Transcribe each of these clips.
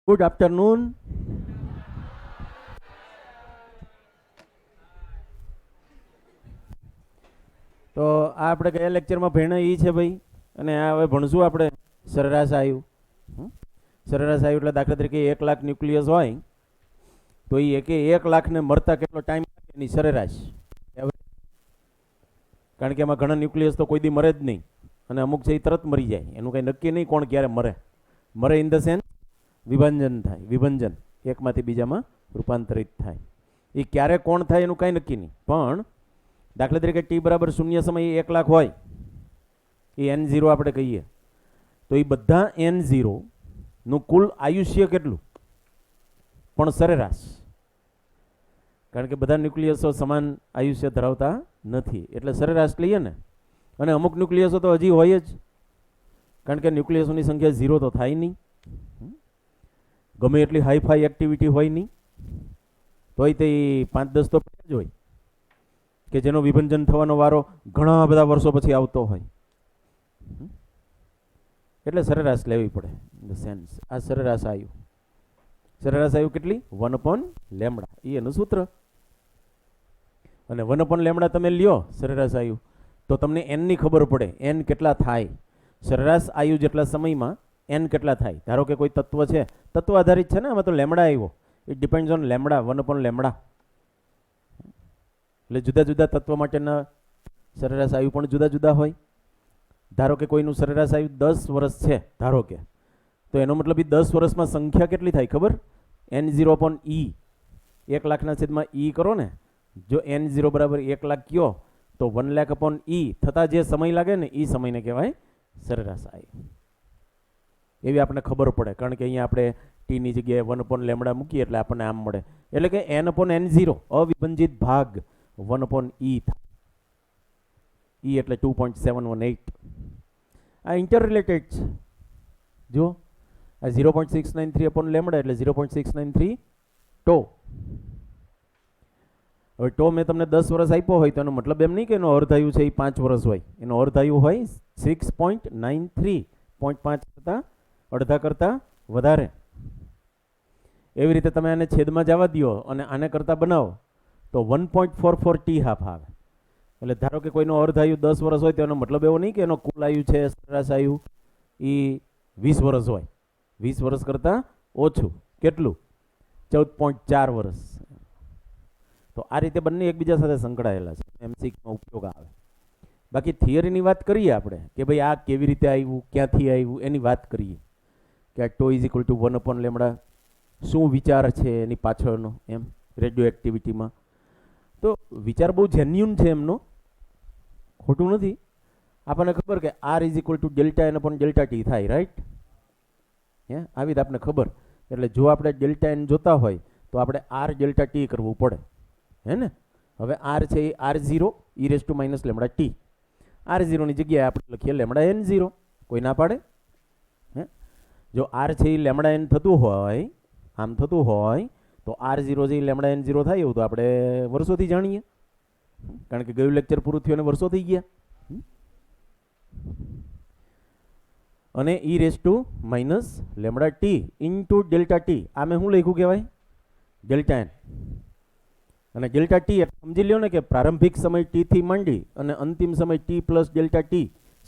Good afternoon. તો આ આપણે કયા લેક્ચરમાં ભણ્યા એ છે ભાઈ, અને આ હવે ભણશું આપણે સરેરાશ આયુ. સરેરાશ આયુ એટલે દાખલા તરીકે 1 લાખ ન્યુક્લિયસ હોય તો એ 1 લાખને મરતા કેટલો ટાઈમ લાગે એની સરેરાશ. કારણ કે એમાં ઘણા ન્યુક્લિયસ તો કોઈ દી મરે જ નહીં, અને અમુક છે એ તરત મરી જાય. એનું કંઈ નક્કી નહીં કોણ ક્યારે મરે. મરે ઇન ધ સેન્સ વિભાજન થાય, વિભંજન એકમાંથી બીજામાં રૂપાંતરિત થાય. એ ક્યારે કોણ થાય એનું કાંઈ નક્કી નહીં. પણ દાખલા તરીકે ટી બરાબર 0 સમયે 1 લાખ હોય, એ N0 આપણે કહીએ, તો એ બધા N0 નું કુલ આયુષ્ય કેટલું? પણ સરેરાશ. કારણ કે બધા ન્યુક્લિયસો સમાન આયુષ્ય ધરાવતા નથી, એટલે સરેરાશ લઈએ ને. અને અમુક ન્યુક્લિયસો તો હજી હોય જ, કારણ કે ન્યુક્લિયસોની સંખ્યા 0 તો થાય નહીં. ગમે એટલી હાઈફાઈ એક્ટિવિટી હોય નહીં તોય તે 5-10 તો જ હોય કે જેનો વિભંજન થવાનો વારો ઘણા બધા વર્ષો પછી આવતો હોય. એટલે સરેરાશ લેવી પડે. ઇન ધ સેન્સ આ સરેરાશ આયુ. સરેરાશ આયુ કેટલી? 1/λ. એ એનું સૂત્ર. અને 1/λ તમે લ્યો સરેરાશ આયુ તો તમને n ની ખબર પડે. n કેટલા થાય? સરેરાશ આયુ જેટલા સમયમાં n કેટલા થાય? ધારો કે કોઈ તત્વ છે, તત્વ આધારિત છે ને, આમાં તો લેમડા આવ્યો. It depends on lambda, 1/λ. એટલે જુદા જુદા તત્વ માટેના સરેરાશ આયુ પણ જુદા જુદા હોય. ધારો કે કોઈનું સરેરાશ આયુ 10 વર્ષ છે ધારો કે, તો એનો મતલબ 10 વર્ષમાં સંખ્યા કેટલી થાય ખબર? N0/E. 1 લાખના છેદમાં E કરો ને, જો N0 બરાબર 1 લાખ કયો તો 1 લાખ/E થતા જે સમય લાગે ને એ સમયને કહેવાય સરેરાશ આયુ. એવી આપણને ખબર પડે, કારણ કે અહીંયા આપણે ટીની જગ્યાએ 1/λ મૂકીએ એટલે આપણને આમ મળે. એટલે કે n/N0 અવિભંજિત ભાગ 1/E થાય. E એટલે 2.718. આ ઇન્ટર રિલેટેડ છે. જો આ 0.693/λ એટલે 0.693 ટો. હવે ટો મેં તમને 10 વર્ષ આપ્યો હોય તો એનો મતલબ એમ નહીં કે એનો અર્ધાયુ છે એ 5 વર્ષ હોય. એનો અર્ધાયુ હોય 6.93, 0.5 કરતાં અડધા કરતાં વધારે. એવી રીતે તમે આને છેદમાં જવા દો અને આને કરતાં બનાવો તો 1.44 t½ આવે. એટલે ધારો કે કોઈનો અર્ધાયુ 10 વર્ષ હોય તો એનો મતલબ એવો નહીં કે એનો કુલ આયુ છે સરેરાશ આયુ એ 20 વર્ષ હોય. 20 વર્ષ કરતાં ઓછું. કેટલું? 14.4 વર્ષ. તો આ રીતે બંને એકબીજા સાથે સંકળાયેલા છે. MCQમાં ઉપયોગ આવે. બાકી થિયરીની વાત કરીએ આપણે કે ભાઈ આ કેવી રીતે આવ્યું, ક્યાંથી આવ્યું, એની વાત કરીએ કે આ τ = 1/λ. શું વિચાર છે એની પાછળનો, એમ રેડિયો એક્ટિવિટીમાં. તો વિચાર બહુ જેન્યુન છે એમનો, ખોટું નથી. આપણને ખબર કે R = Δn/Δt થાય, રાઈટ? આવી રીતે આપણને ખબર. એટલે જો આપણે Δn જોતા હોય તો આપણે R∆t કરવું પડે, હે ને? હવે R છે એ R0 e⁻λt. R0 ની જગ્યાએ આપણે લખીએ λN0. કોઈ ના પાડે? જો R છે એ λN થતું હોય, આમ થતું હોય તો R0 જે λN0 થાય એવું તો આપણે વર્ષોથી જાણીએ, કારણ કે ગયું લેક્ચર પૂરું થયું અને વર્ષો થઈ ગયા. અને e⁻λt ∆t આ મેં શું લખ્યું કહેવાય? Δn. અને Δt એટલે સમજી લ્યો ને કે પ્રારંભિક સમય t થી માંડી અને અંતિમ સમય t + Δt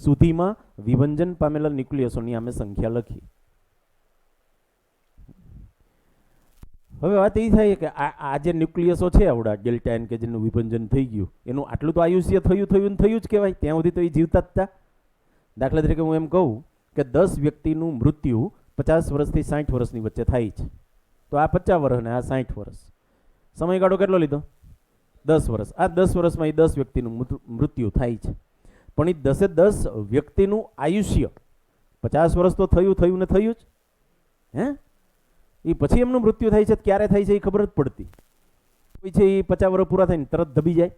સુધીમાં વિભંજન પામેલા ન્યુક્લિયસોની અમે સંખ્યા લખી. હવે વાત એ થાય કે આ જે ન્યુક્લિયસો છે આવડા Δn કે જેનું વિભંજન થઈ ગયું, એનું આટલું તો આયુષ્ય થયું જ કહેવાય. ત્યાં સુધી તો એ જીવતા જ હતા. દાખલા તરીકે હું એમ કહું કે 10 વ્યક્તિનું મૃત્યુ 50 વર્ષથી 60 વર્ષની વચ્ચે થાય છે, તો આ 50 વર્ષ ને આ 60 વર્ષ. સમયગાળો કેટલો લીધો? 10 વર્ષ. આ 10 વર્ષમાં એ 10 વ્યક્તિનું મૃત્યુ થાય છે. પણ એ 10 વ્યક્તિનું આયુષ્ય 50 વર્ષ તો થયું ને થયું જ. એ પછી એમનું મૃત્યુ થાય છે, ક્યારે થાય છે એ ખબર જ પડતી. કોઈ છે એ 50 વર્ષ પૂરા થઈને તરત દબી જાય,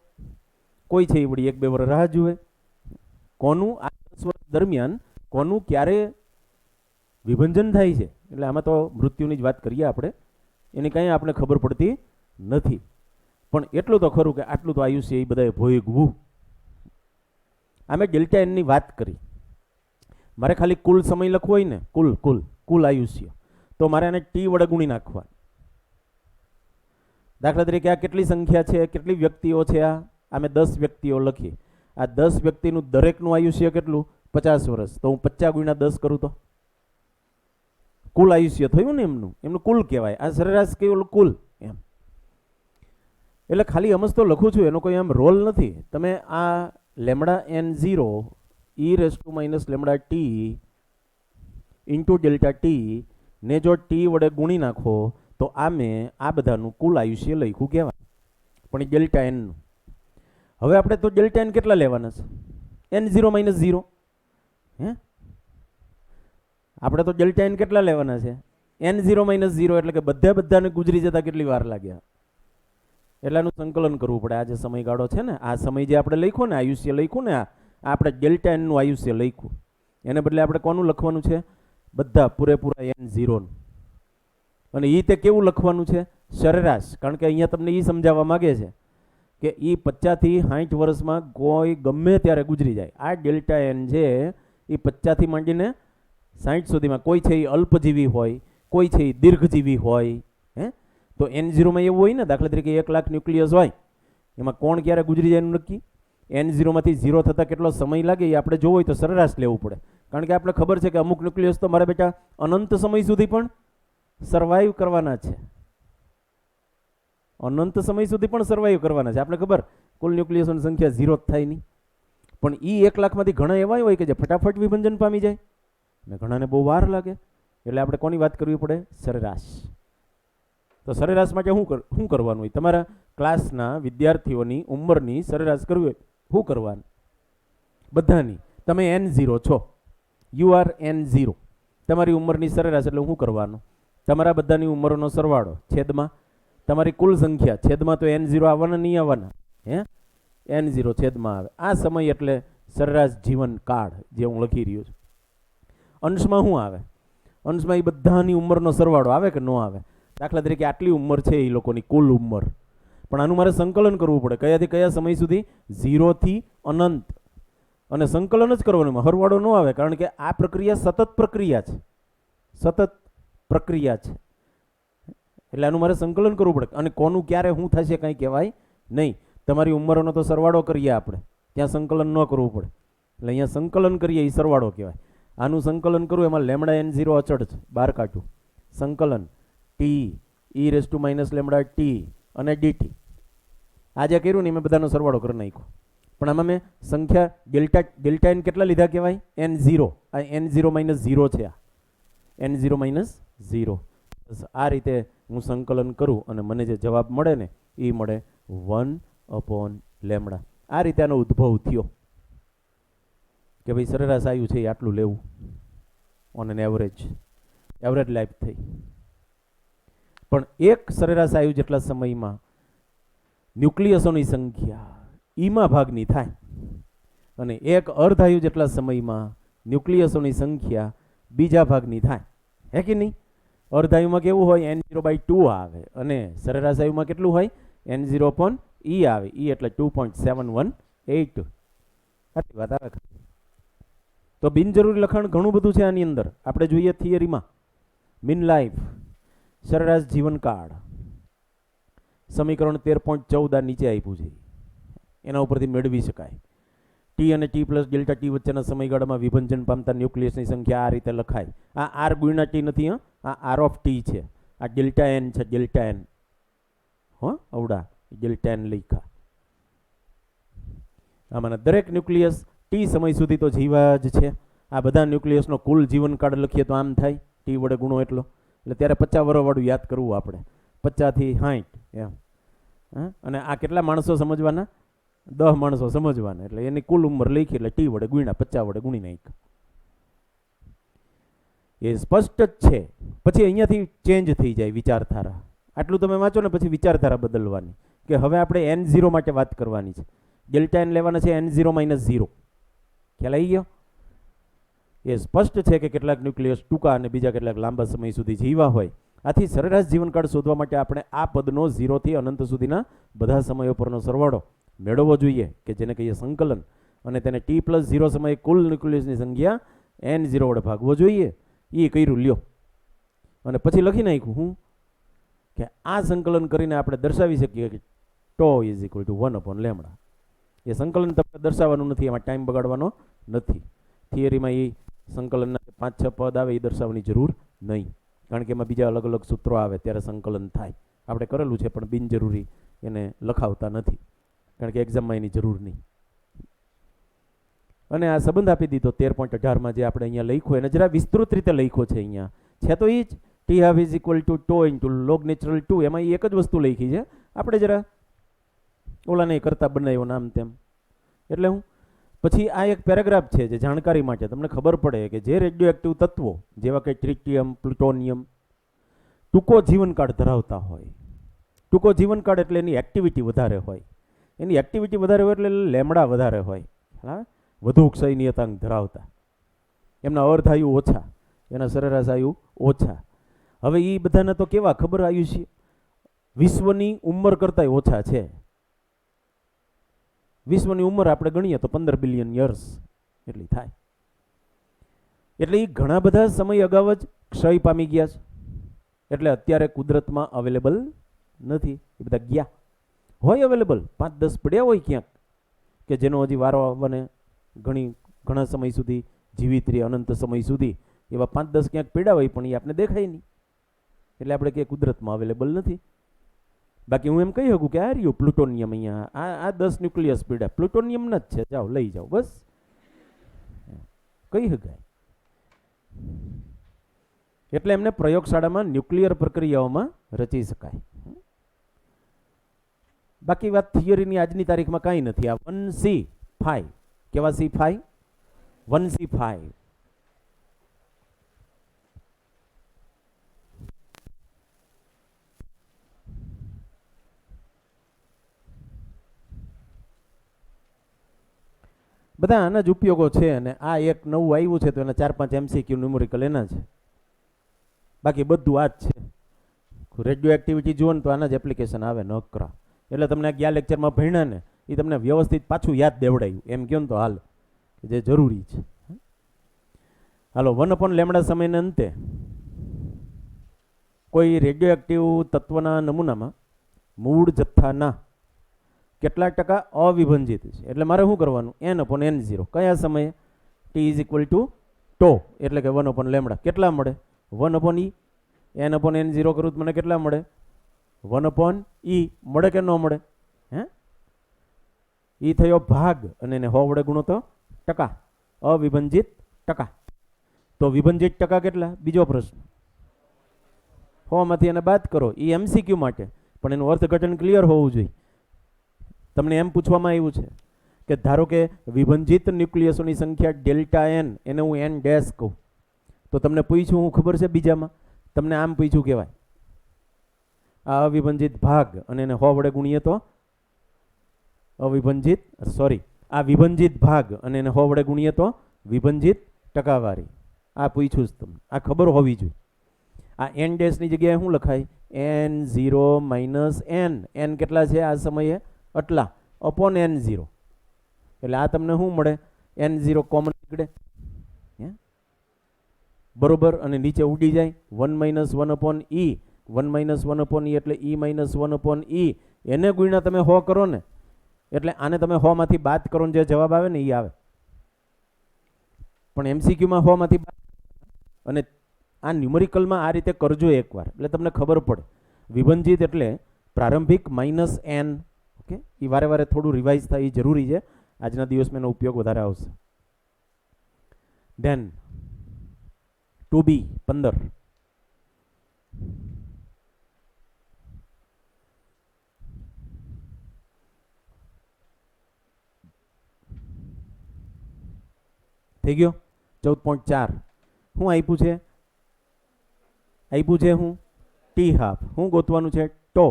કોઈ છે એ વળી 1-2 વર્ષ રાહ જુએ. કોનું આ 10 વર્ષ દરમિયાન કોનું ક્યારે વિભંજન થાય છે, એટલે આમાં તો મૃત્યુની જ વાત કરીએ આપણે, એની કાંઈ આપણે ખબર પડતી નથી. પણ એટલું તો ખરું કે આટલું તો આયુષ્ય એ બધાએ ભોગવું. અમે Δn ની વાત કરી. મારે ખાલી કુલ સમય લખવો હોય ને, કુલ આયુષ્ય, તો મારે આને ટી વડે ગુણી નાખવા. દાખલા તરીકે આ કેટલી સંખ્યા છે, કેટલી વ્યક્તિઓ છે, આ મેં 10 વ્યક્તિઓ લખી. આ 10 વ્યક્તિનું દરેકનું આયુષ્ય કેટલું? 50 વર્ષ. તો હું 50 ગુણ્યા 10 કરું તો કુલ આયુષ્ય થયું ને એમનું કુલ કહેવાય. આ સરેરાશ કેવું કુલ એમ. એટલે ખાલી અમસ્તો લખું છું, એનો કોઈ એમ રોલ નથી. તમે આ lambda n0 e race to minus lambda T into delta T ને જો ટી વડે ગુણી નાખો તો આ બધાનું કુલ આયુષ્ય લખ્યું કહેવાય, પણ એ ડેલ્ટા એનનું. હવે આપણે તો ડેલ્ટા એન કેટલા લેવાના છે? n0 minus 0. હે આપણે તો ડેલ્ટા એન કેટલા લેવાના છે? n0 minus 0. એટલે કે બધાને ગુજરી જતા કેટલી વાર લાગ્યા? એટલે આનું સંકલન કરવું પડે. આ જે સમયગાળો છે ને, આ સમય જે આપણે લખ્યું ને, આયુષ્ય લખ્યું ને, આપણે ડેલ્ટા એનનું આયુષ્ય લખ્યું. એને બદલે આપણે કોનું લખવાનું છે? બધા પૂરેપૂરા n0. અને એ તે કેવું લખવાનું છે? સરેરાશ. કારણ કે અહીંયા તમને એ સમજાવવા માગે છે કે એ 50 થી 60 વર્ષમાં કોઈ ગમે ત્યારે ગુજરી જાય. આ ડેલ્ટા એન છે એ 50 થી માંડીને 60 સુધીમાં કોઈ છે એ અલ્પજીવી હોય, કોઈ છે એ દીર્ઘજીવી હોય. હે તો n0 માં એવું હોય ને, દાખલા તરીકે 1 લાખ ન્યુક્લિયસ હોય, એમાં કોણ ક્યારે ગુજરી જાય એનું નક્કી. n0 માંથી 0 થતાં કેટલો સમય લાગે એ આપણે જોવું હોય તો સરેરાશ લેવું પડે. કારણ કે આપણે ખબર છે કે અમુક ન્યુક્લિયસ તો મારા બેટા અનંત સમય સુધી પણ સર્વાઈવ કરવાના છે. અનંત સમય સુધી પણ સર્વાઈવ કરવાના છે. આપણે ખબર કુલ ન્યુક્લિયસની સંખ્યા 0 જ થાય નહીં, પણ એ 1 લાખમાંથી ઘણા એવા હોય કે જે ફટાફટ વિભંજન પામી જાય ને ઘણાને બહુ વાર લાગે. એટલે આપણે કોની વાત કરવી પડે? સરેરાશ. તો સરેરાશ માટે શું કરવાનું હોય? તમારા ક્લાસના વિદ્યાર્થીઓની ઉંમરની સરેરાશ કરવી હોય શું કરવાનું? બધાની. તમે n0 છો, યુ આર n0. તમારી ઉંમરની સરેરાશ એટલે શું કરવાનું? તમારા બધાની ઉંમરોનો સરવાળો છેદમાં તમારી કુલ સંખ્યા છેદમાં તો n0 આવવાના નહીં આવવાના? હે n0 છેદમાં આવે. આ સમય એટલે સરેરાશ જીવન કાળ જે હું લખી રહ્યો છું. અંશમાં શું આવે? અંશમાં એ બધાની ઉંમરનો સરવાળો આવે કે ન આવે? દાખલા તરીકે આટલી ઉંમર છે એ લોકોની કુલ ઉંમર, પણ આનું મારે સંકલન કરવું પડે. કયાથી કયા સમય સુધી? 0 થી અનંત. અને સંકલન જ કરવાનું, હરવાળો ન આવે. કારણ કે આ પ્રક્રિયા સતત પ્રક્રિયા છે, સતત પ્રક્રિયા છે. એટલે આનું મારે સંકલન કરવું પડે. અને કોનું ક્યારે શું થશે કંઈ કહેવાય નહીં. તમારી ઉંમરોનો તો સરવાળો કરીએ આપણે, ત્યાં સંકલન ન કરવું પડે. એટલે અહીંયા સંકલન કરીએ એ સરવાળો કહેવાય. આનું સંકલન કરવું એમાં લેમડા n0 અચળ છે, બહાર કાઢું. સંકલન T e race to minus lambda T અને dt. આ જે કર્યું ને મેં બધાનો સરવાળો કરી નાખ્યો. પણ આમાં મેં સંખ્યા ડેલ્ટા એન કેટલા લીધા કહેવાય? n0. આ n0 માઇનસ 0 છે. આ n0 માઇનસ 0. આ રીતે હું સંકલન કરું અને મને જે જવાબ મળે ને એ મળે 1/λ. આ રીતે આનો ઉદ્ભવ થયો કે ભાઈ સરેરાશ આવ્યું છે એ આટલું લેવું ઓન એન એવરેજ લાઈફ થઈ. પણ એક સરેરાશ આવ્યું જેટલા સમયમાં ન્યુક્લિયસોની સંખ્યા ઈમાં ભાગની થાય અને એક અર્ધાયુ જેટલા સમયમાં ન્યુક્લિયસોની સંખ્યા બીજા ભાગની થાય. હે કે નહીં? અર્ધાયુમાં કેવું હોય? n0/2 આવે અને સરેરાશ આયુમાં કેટલું હોય? n0/e આવે. e એટલે 2.718. આટલી વાત આવે. તો બિનજરૂરી લખાણ ઘણું બધું છે આની અંદર. આપણે જોઈએ થિયરીમાં મીન લાઈફ, સરેરાશ જીવનકાળ, સમીકરણ 13.14 આ નીચે આપ્યું છે, એના ઉપરથી મેળવી શકાય. ટી અને ટી પ્લસ ડેલ્ટા ટી વચ્ચેના સમયગાળામાં વિભંજન પામતા ન્યુક્લિયસની સંખ્યા આ રીતે લખાય. આ આર ગુણ્યા ટી નથી, આ આર ઓફ ટી છે. આ ડેલ્ટા એન છે, ડેલ્ટા એન. અવડા ડેલ્ટા એન લખ્યા. આમાંના દરેક ન્યુક્લિયસ ટી સમય સુધી તો જીવા જ છે. આ બધા ન્યુક્લિયસનો કુલ જીવનકાળ લખીએ તો આમ થાય, ટી વડે ગુણો એટલો. એટલે ત્યારે 50 વર્ષવાળું યાદ કરવું આપણે, 50 થી 60 એમ. અને આ કેટલા માણસો સમજવાના? 10 માણસો સમજવાના. એટલે એની કુલ ઉંમર લખી એટલે ટી વડે ગુણ્યા 50 વડે ગુણી નાખ. એ સ્પષ્ટ જ છે. પછી અહીંયાથી ચેન્જ થઈ જાય વિચારધારા. આટલું તમે વાંચો ને પછી વિચારધારા બદલવાની કે હવે આપણે n0 માટે વાત કરવાની છે. ડેલ્ટા એન લેવાના છે n0 માઇનસ 0. ખ્યાલ આવી ગયો? એ સ્પષ્ટ છે કે કેટલાક ન્યુક્લિયસ ટૂંકા અને બીજા કેટલાક લાંબા સમય સુધી જીવા હોય. આથી સરેરાશ જીવનકાળ શોધવા માટે આપણે આ પદનો 0 થી અનંત સુધીના બધા સમયો પરનો સરવાળો મેળવવો જોઈએ કે જેને કહીએ સંકલન, અને તેને t+0 સમયે કુલ ન્યુક્લિયસની સંખ્યા n0 વડે ભાગવો જોઈએ. એ કર્યું લ્યો. અને પછી લખી નાખ્યું હું કે આ સંકલન કરીને આપણે દર્શાવી શકીએ કે ટો ઇઝ ઇક્વલ ટુ 1/λ. એ સંકલન તમને દર્શાવવાનું નથી, એમાં ટાઈમ બગાડવાનો નથી. થિયરીમાં એ સંકલનના 5-6 પદ આવે એ દર્શાવવાની જરૂર નહીં, કારણ કે એમાં બીજા અલગ અલગ સૂત્રો આવે ત્યારે સંકલન થાય. આપણે કરેલું છે પણ બિનજરૂરી એને લખાવતા નથી, કારણ કે એક્ઝામમાં એની જરૂર નહીં. અને આ સંબંધ આપી દીધો 13.18માં જે આપણે અહીંયા લખ્યો એને જરા વિસ્તૃત રીતે લખ્યો છે. અહીંયા છે તો એ જ T half is equal two toe into log natural 2. એમાં એ એક જ વસ્તુ લખી છે, આપણે જરા ઓલાને કરતા બનાવ્યો નામ તેમ. એટલે હું પછી આ એક પેરેગ્રાફ છે જે જાણકારી માટે તમને ખબર પડે કે જે રેડિયો એક્ટિવ તત્વો જેવા કે ટ્રિટિયમ, પ્લુટોનિયમ ટૂંકો જીવનકાળ ધરાવતા હોય. ટૂંકો જીવનકાળ એટલે એની એક્ટિવિટી વધારે હોય. એની એક્ટિવિટી વધારે હોય એટલે લેમડા વધારે હોય. હા, વધુ ક્ષય નિયતાંક ધરાવતા. એમના અર્ધાયુ ઓછા, એના સરેરાશ આયુ ઓછા. હવે એ બધાને તો કેવા ખબર આયુષ્ય વિશ્વની ઉંમર કરતાં ઓછા છે. વિશ્વની ઉંમર આપણે ગણીએ તો 15 બિલિયન યર્સ એટલી થાય. એટલે એ ઘણા બધા સમય અગાઉ જ ક્ષય પામી ગયા છે. એટલે અત્યારે કુદરતમાં અવેલેબલ નથી. એ બધા ગયા હોય અવેલેબલ 5-10 પડ્યા હોય ક્યાંક કે જેનો હજી વારો આવવાને ઘણા સમય સુધી જીવિત રહે, અનંત સમય સુધી. એવા 5-10 ક્યાંક પડ્યા હોય પણ એ આપણે દેખાય નહીં. એટલે આપણે કે કુદરતમાં અવેલેબલ નથી. બાકી હું એમ કહી શકું કે આ રહ્યું પ્લુટોનિયમ, અહીંયા આ 10 ન્યુક્લિયસ પડ્યા પ્લુટોનિયમના જ છે, જાઓ લઈ જાઓ, બસ કહી શકાય. એટલે એમને પ્રયોગશાળામાં ન્યુક્લિયર પ્રક્રિયાઓમાં રચી શકાય. બાકી વાત થિયરીની આજની તારીખમાં કાંઈ નથી. આ 1C5 કેવા C5? 1C5 બધા આના જ ઉપયોગો છે. અને આ એક નવું આવ્યું છે તો એના 4-5 MCQ ન્યુમેરિકલ એના છે. બાકી બધું આ જ છે. રેડિયો એક્ટિવિટી જુઓ ને તો આના જ એપ્લિકેશન આવે નકરા. એટલે તમને આ ગયા લેક્ચરમાં ભણ્યા ને એ તમને વ્યવસ્થિત પાછું યાદ દેવડાયું એમ કહો ને તો હાલ, જે જરૂરી છે. હાલો, 1/λ સમયના અંતે કોઈ રેડિયો એક્ટિવ તત્વના નમૂનામાં મૂળ જથ્થાના કેટલા ટકા અવિભંજિત છે. એટલે મારે શું કરવાનું? n/n0 કયા સમયે? t ઇઝ ઇક્વલ ટુ ટો એટલે કે 1/λ. કેટલા મળે? 1/e. n/n0 કરું તો મને કેટલા મળે? 1/e મળે કે ન મળે? હે, એ થયો ભાગ અને એને 100 વડે ગુણો તો ટકા. અવિભંજિત ટકા. તો વિભંજિત ટકા કેટલા? બીજો પ્રશ્ન. 100 માંથી એને બાદ કરો. એ MCQ માટે, પણ એનું અર્થઘટન ક્લિયર હોવું જોઈએ. તમને એમ પૂછવામાં આવ્યું છે કે ધારો કે વિભંજિત ન્યુક્લિયસોની સંખ્યા ડેલ્ટા n, એને હું n ડેશ કહું, તો તમને પૂછ્યું હું ખબર છે બીજામાં તમને આમ પૂછ્યું કહેવાય આ અવિભંજિત ભાગ અને એને 100 વડે ગુણીએ તો અવિભંજિત, સોરી આ વિભંજિત ભાગ અને એને 100 વડે ગુણીએ તો વિભંજિત ટકાવારી. આ પૂછ્યું જ તમને, આ ખબર હોવી જોઈએ. આ n ડેશની જગ્યાએ શું લખાય? n0 minus n. n કેટલા છે આ સમયે? આટલા અપોન n0. એટલે આ તમને શું મળે? n0 કોમન નીકળે બરોબર, અને નીચે ઉડી જાય 1 - 1/e. 1 - 1/e એટલે e - 1/e. એને ગુણ્યા તમે 100 કરો ને, એટલે આને તમે 100 માંથી બાદ કરો ને જે જવાબ આવે ને એ આવે. પણ MCQમાં 100 માંથી બાદ, અને આ ન્યુમેરિકલમાં આ રીતે કરજો એકવાર એટલે તમને ખબર પડે. વિભંજિત એટલે પ્રારંભિક -n. ઓકે, એ વારે વારે થોડું રિવાઇઝ થાય એ જરૂરી છે. આજના દિવસમાં એનો ઉપયોગ વધારે આવશે. Than 2B 15. થઈ ગયો 14.4. શું આપ્યું છે? આપ્યું છે હું ટી હાફ. શું ગોતવાનું છે? ટો.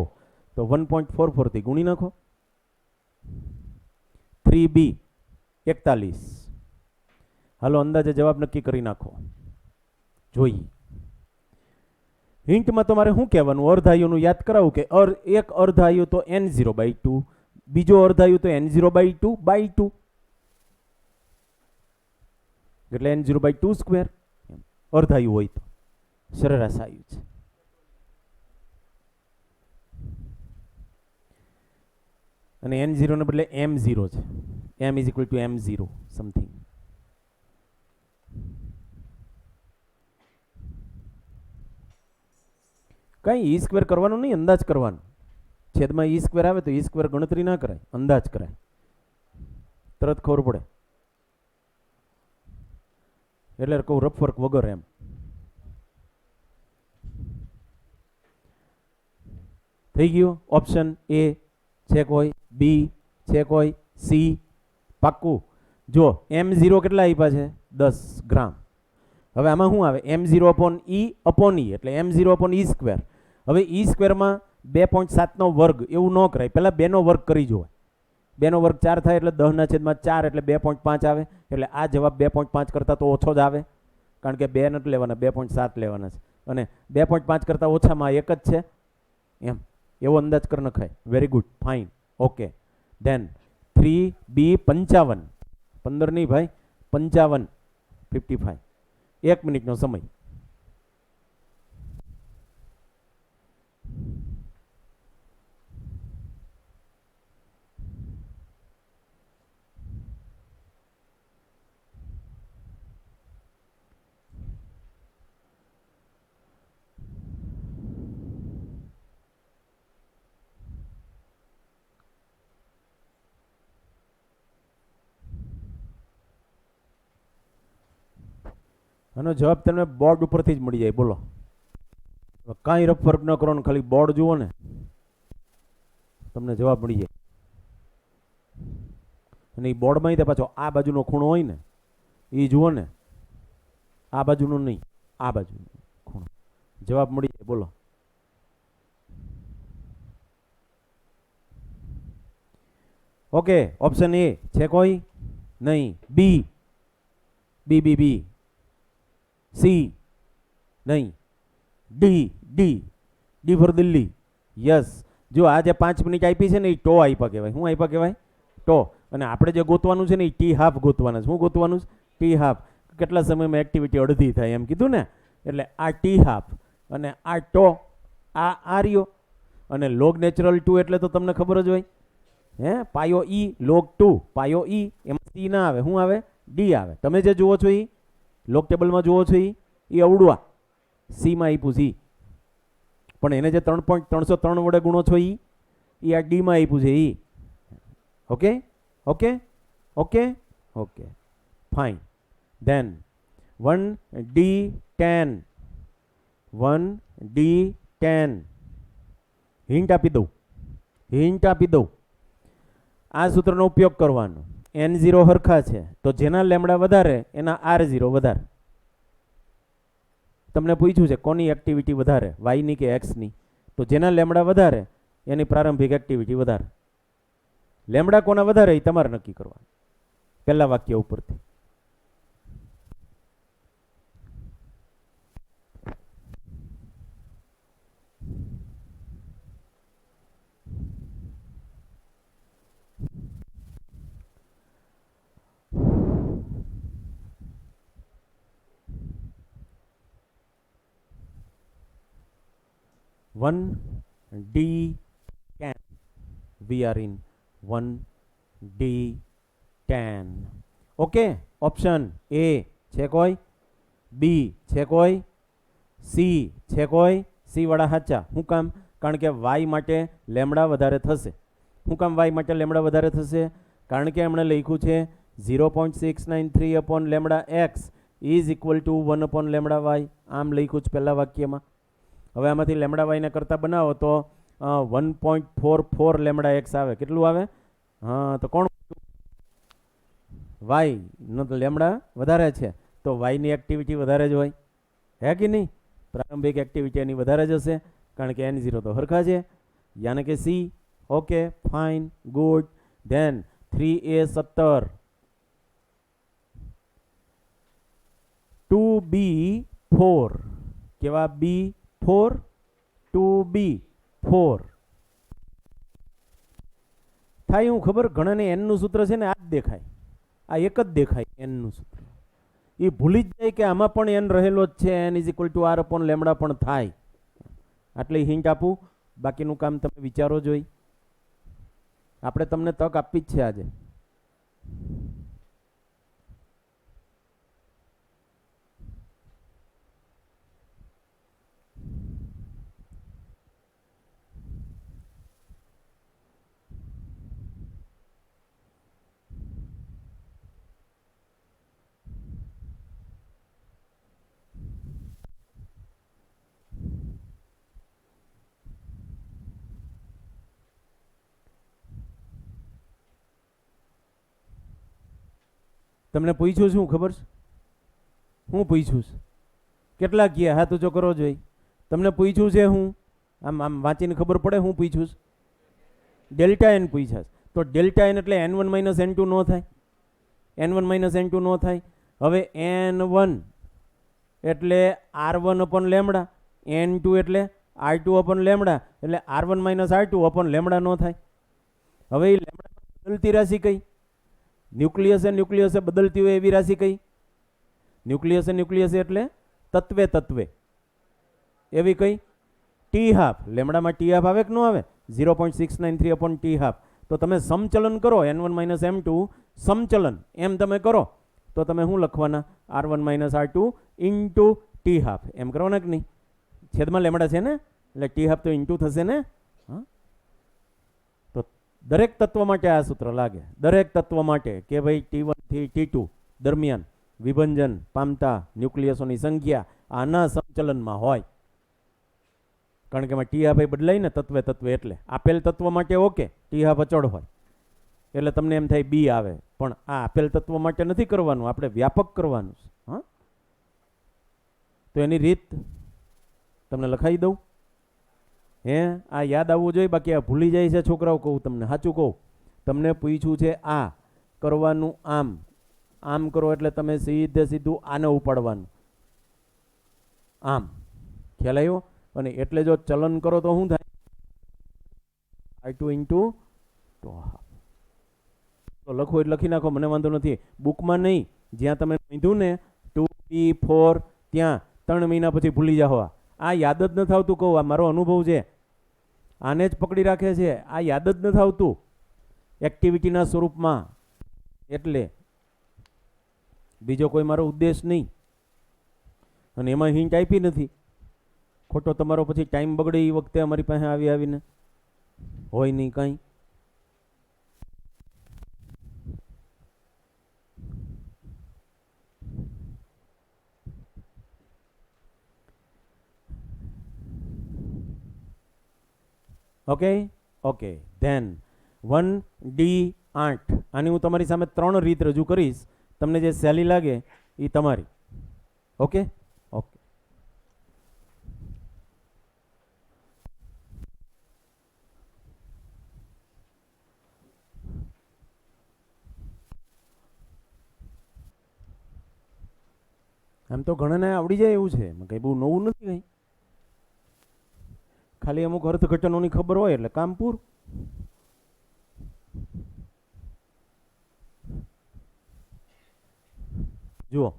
તો 1.44 થી ગુણી નાખો. 3B 41. હાલો અંદાજે જવાબ નક્કી કરી નાખો. જોઈએ હિન્ટમાં તો મારે શું કહેવાનું? અર્ધાયુનું યાદ કરાવું કે એક અર્ધાયુ તો n0/2, બીજો અર્ધાયુ તો n0/2/2 એટલે n0/2 સ્ક્વેર અર્ધાયુ હોય તો. સરેરાશ આવ્યું છે. અને n0 ને બદલે m0 છે. m is equal two m0 something. કઈ ઈ સ્ક્વેર કરવાનું નહીં, અંદાજ કરવાનું. છેદમાં ઈ સ્ક્વેર આવે તો ઈ સ્ક્વેર ગણતરી ના કરાય, અંદાજ કરાય, તરત ખબર પડે. એટલે કહું રફ વર્ક વગર એમ. થઈ ગયું. ઓપ્શન એ છે કોઈ, બી છે કોઈ, સી પાક્કું. જો m0 કેટલા આપ્યા છે? 10 ગ્રામ. હવે આમાં શું આવે? m0 અપોન ઈ એટલે m0 અપોન ઈ સ્ક્વેર. હવે ઈ સ્ક્વેરમાં 2.7 નો વર્ગ એવું ન કરાય, પહેલા 2 નો વર્ગ કરી જોવાય. 2 નો વર્ગ 4 થાય એટલે 10/4 એટલે 2.5 આવે. એટલે આ જવાબ 2.5 કરતાં તો ઓછો જ આવે, કારણ કે 2 નથી લેવાના, 2.7 લેવાના છે. અને 2.5 કરતાં ઓછામાં એક જ છે એમ, એવો અંદાજ કરી નખાય. Very good, fine, okay. Then 3b 55, 15 નહીં ભાઈ, 55, 55. 1 મિનિટનો સમય. આનો જવાબ તમને બોર્ડ ઉપરથી જ મળી જાય. બોલો, કાંઈ રફ વર્ક ન કરો ને ખાલી બોર્ડ જુઓ ને, તમને જવાબ મળી જાય. અને એ બોર્ડમાં તે પાછો આ બાજુનો ખૂણો હોય ને એ જુઓ ને, આ બાજુનો નહીં, આ બાજુનો ખૂણો, જવાબ મળી જાય. બોલો. ઓકે, ઓપ્શન એ છે કોઈ નહીં, B B B B, C નહીં, D D D for Delhi. Yes. જો આ જે 5 મિનિટ આપી છે ને એ ટો આપ્યા કહેવાય. શું આપ્યા કહેવાય? ટો. અને આપણે જે ગોતવાનું છે ને એ ટી હાફ ગોતવાના છે. શું ગોતવાનું છે? T half. કેટલા સમયમાં એક્ટિવિટી અડધી થાય એમ કીધું ને, એટલે આ ટી હાફ અને આ ટો, આ રહ્યો. અને લોગ નેચરલ 2 એટલે તો તમને ખબર જ હોય, હે, પાયો ઈ લોગ 2, પાયો ઈ, એમાં સી ના આવે, શું આવે? ડી આવે. તમે જે જુઓ છો એ લોગ ટેબલમાં જુઓ છો એ અવડું સીમાં આપ્યું સી, પણ એને જે 3.303 વડે ગુણો છો એ આ ડીમાં આપ્યું છે એ. Okay okay okay okay, fine. Then 1d10, 1d10. Hint આપી દઉં, હિન્ટ આપી દઉં. આ સૂત્રનો ઉપયોગ કરવાનો. n0 હરખા છે તો જેના લેમડા વધારે એના r0 વધારે. તમને પૂછ્યું છે કોની એક્ટિવિટી વધારે, વાયની કે એક્સની? તો જેના લેમડા વધારે એની પ્રારંભિક એક્ટિવિટી વધારે. લેમડા કોના વધારે એ તમારે નક્કી કરવાનું પહેલા વાક્ય ઉપરથી. One D10. We are in 1D10. Okay, option A છે કોઈ, બી છે કોઈ, સી છે કોઈ. સી વાળા સાચા. શું કામ? કારણ કે વાય માટે લેમડા વધારે થશે. શું કામ વાય માટે લેમડા વધારે થશે? કારણ કે એમણે લખ્યું છે 0.693 upon lambda x is equal to 1 upon lambda y. આમ લખ્યું છે પહેલા વાક્યમાં. હવે આમાંથી લેમડા વાયને કરતાં બનાવો તો 1.44 લેમડા એક્સ આવે. કેટલું આવે? હા, તો કોણ? વાય નો તો લેમડા વધારે છે તો વાયની એક્ટિવિટી વધારે જ હોય, હે કે નહીં? પ્રારંભિક એક્ટિવિટી એની વધારે જ હશે, કારણ કે n0 તો હરખા છે, યાને કે C. Okay, fine, good. Then 3a17, 2b4. કેવા? b4, 2b4 થાય. હું ખબર ઘણાને n નું સૂત્ર છે ને આ જ દેખાય, આ એક જ દેખાય n નું સૂત્ર. એ ભૂલી જ જાય કે આમાં પણ એન રહેલો જ છે, N is equal to R upon lambda પણ થાય. આટલી હિન્ટ આપું, બાકીનું કામ તમે વિચારો જોઈ. આપણે તમને તક આપી જ છે આજે. તમને પૂછ્યું શું ખબર છે? હું પૂછ્યું છે? કેટલા ગયા હાથ ઊંચો કરો જોઈ. તમને પૂછ્યું છે હું? આમ આમ વાંચીને ખબર પડે હું પૂછ્યું છે? ડેલ્ટા એન પૂછ્યા છે. તો ડેલ્ટા એન એટલે N1 માઇનસ N2 ન થાય? N1 માઇનસ N2 ન થાય. હવે N1 એટલે R1 અપન લેમડા, N2 એટલે R2 અપન લેમડા, એટલે R1 માઇનસ R2 અપન લેમડા ન થાય. હવે એ લેમડા બદલતી રાશિ કઈ? ન્યુક્લિયસે બદલતી હોય એવી રાશિ કઈ? ન્યુક્લિયસે એટલે તત્વે તત્વે એવી કઈ? T half. લેમડામાં ટી હાફ આવે કે ન આવે? 0.693 અપોન ટી હાફ. તો તમે સમચલન કરો, N1 માઇનસ M2 સમચલન એમ તમે કરો તો તમે શું લખવાના? R1 minus R2 into T half એમ કરવાના કે નહીં? છેદમાં લેમડા છે ને, એટલે ટી હાફ તો ઇન્ટુ થશે ને. હા, તો દરેક તત્વ માટે આ સૂત્ર લાગે. દરેક તત્વ માટે કે ભાઈ T1 થી T2 દરમિયાન વિભંજન પામતા ન્યુક્લિયસોની સંખ્યા આના સમચલનમાં હોય. કારણ કે એમાં ટી હાફ બદલાય ને તત્વે તત્વે, એટલે આપેલ તત્વ માટે ઓકે ટી હાફ અચળ હોય એટલે તમને એમ થાય બી આવે, પણ આ આપેલ તત્વ માટે નથી કરવાનું, આપણે વ્યાપક કરવાનું છે. હા, તો એની રીત તમને લખાઈ દઉં. હે, આ યાદ આવવું જોઈએ, બાકી આ ભૂલી જાય છે છોકરાઓ. કહું તમને સાચું કહું, તમને પૂછ્યું છે આ કરવાનું, આમ આમ કરો એટલે તમે સીધું આને ઉપાડવાનું, આમ. ખ્યાલ આવ્યો? અને એટલે જો ચલન કરો તો શું થાય? I2 ઇન્ટુ તો લખો એટલે લખી નાખો, મને વાંધો નથી. બુકમાં નહીં, જ્યાં તમે નોંધ્યું ને 2P4 ત્યાં 3 મહિના પછી ભૂલી જાઓ. આ યાદ જ નથી આવતું. કહું, આ મારો અનુભવ છે, આને જ પકડી રાખે છે. આ યાદ જ નથી આવતું એક્ટિવિટીના સ્વરૂપમાં. એટલે બીજો કોઈ મારો ઉદ્દેશ નહીં, અને એમાં હિન્ટ આપી નથી. ખોટો તમારો પછી ટાઈમ બગડે એ વખતે અમારી પાસે આવીને હોય નહીં કાંઈ. Okay okay then 1D8. આની હું તમારી સામે 3 રીત રજૂ કરીશ. તમને જે સહેલી લાગે એ તમારી. Okay okay. આમ તો ઘણાને આવડી જાય એવું છે, કંઈ બહુ નવું નથી. કંઈ ખાલી અમુક અર્થઘટનોની ખબર હોય એટલે કામ પૂરું. જુઓ,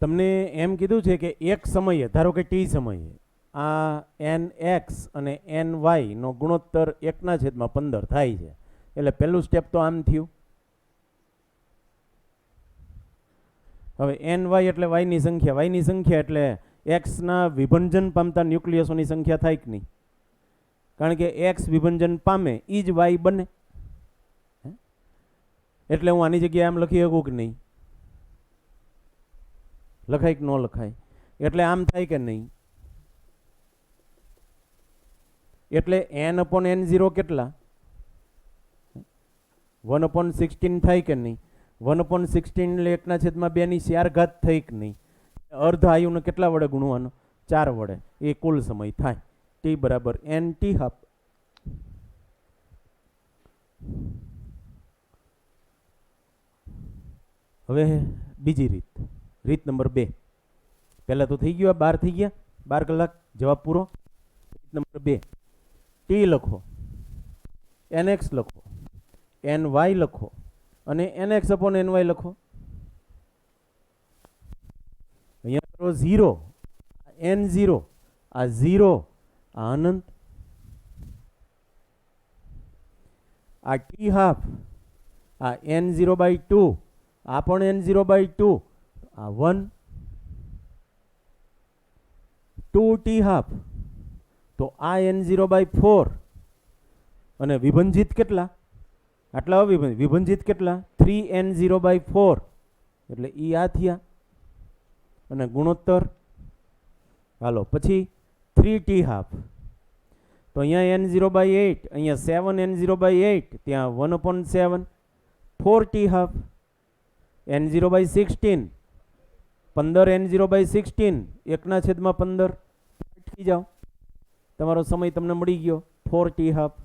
તમને એમ કીધું છે કે એક સમયે, ધારો કે ટી સમયે આ NX અને NY નો ગુણોત્તર 1/15 થાય છે. એટલે પહેલું સ્ટેપ તો આમ થયું. હવે NY એટલે વાયની સંખ્યા એટલે એક્સના વિભંજન પામતા ન્યુક્લિયસોની સંખ્યા થાય કે નહીં? કારણ કે એક્સ વિભંજન પામે એ જ વાય બને. એટલે હું આની જગ્યાએ આમ લખી શકું કે નહીં? લખાય કે ન લખાય? એટલે આમ થાય કે નહીં? એટલે N/N0 કેટલા? 1/16 થાય કે નહીં? 1/16 એટલે 1/2 થઈ કે નહીં? અર્ધ આયુને કેટલા વડે ગુણવાનો? 4 વડે. એ કુલ સમય થાય. T બરાબર NT હાફ. હવે બીજી રીત નંબર 2. પહેલા તો થઈ ગયું, 12 થઈ ગયા, 12 કલાક જવાબ પૂરો. રીત નંબર 2, T લખો, NX લખો, NY લખો અને NX/NY લખો. અહીંયા કરો 0, n0, આ 0, આ અનંત, આ t હાફ, આ n0/2, આ પણ n0/2, આ 1, 2t હાફ, તો આ n0/4, અને વિભંજિત કેટલા? આટલા વિભંજિત કેટલા? 3n0/4, એટલે ઈ આ થયા. અને ગુણોત્તર હાલો પછી 3t હાફ, તો અહીંયા n0/8, અહીંયા 7n0/8, ત્યાં 1/7, 4t હાફ, n0/16, 15n0/16, 1/15, અટકી જાઓ, તમારો સમય તમને મળી ગયો 4t હાફ.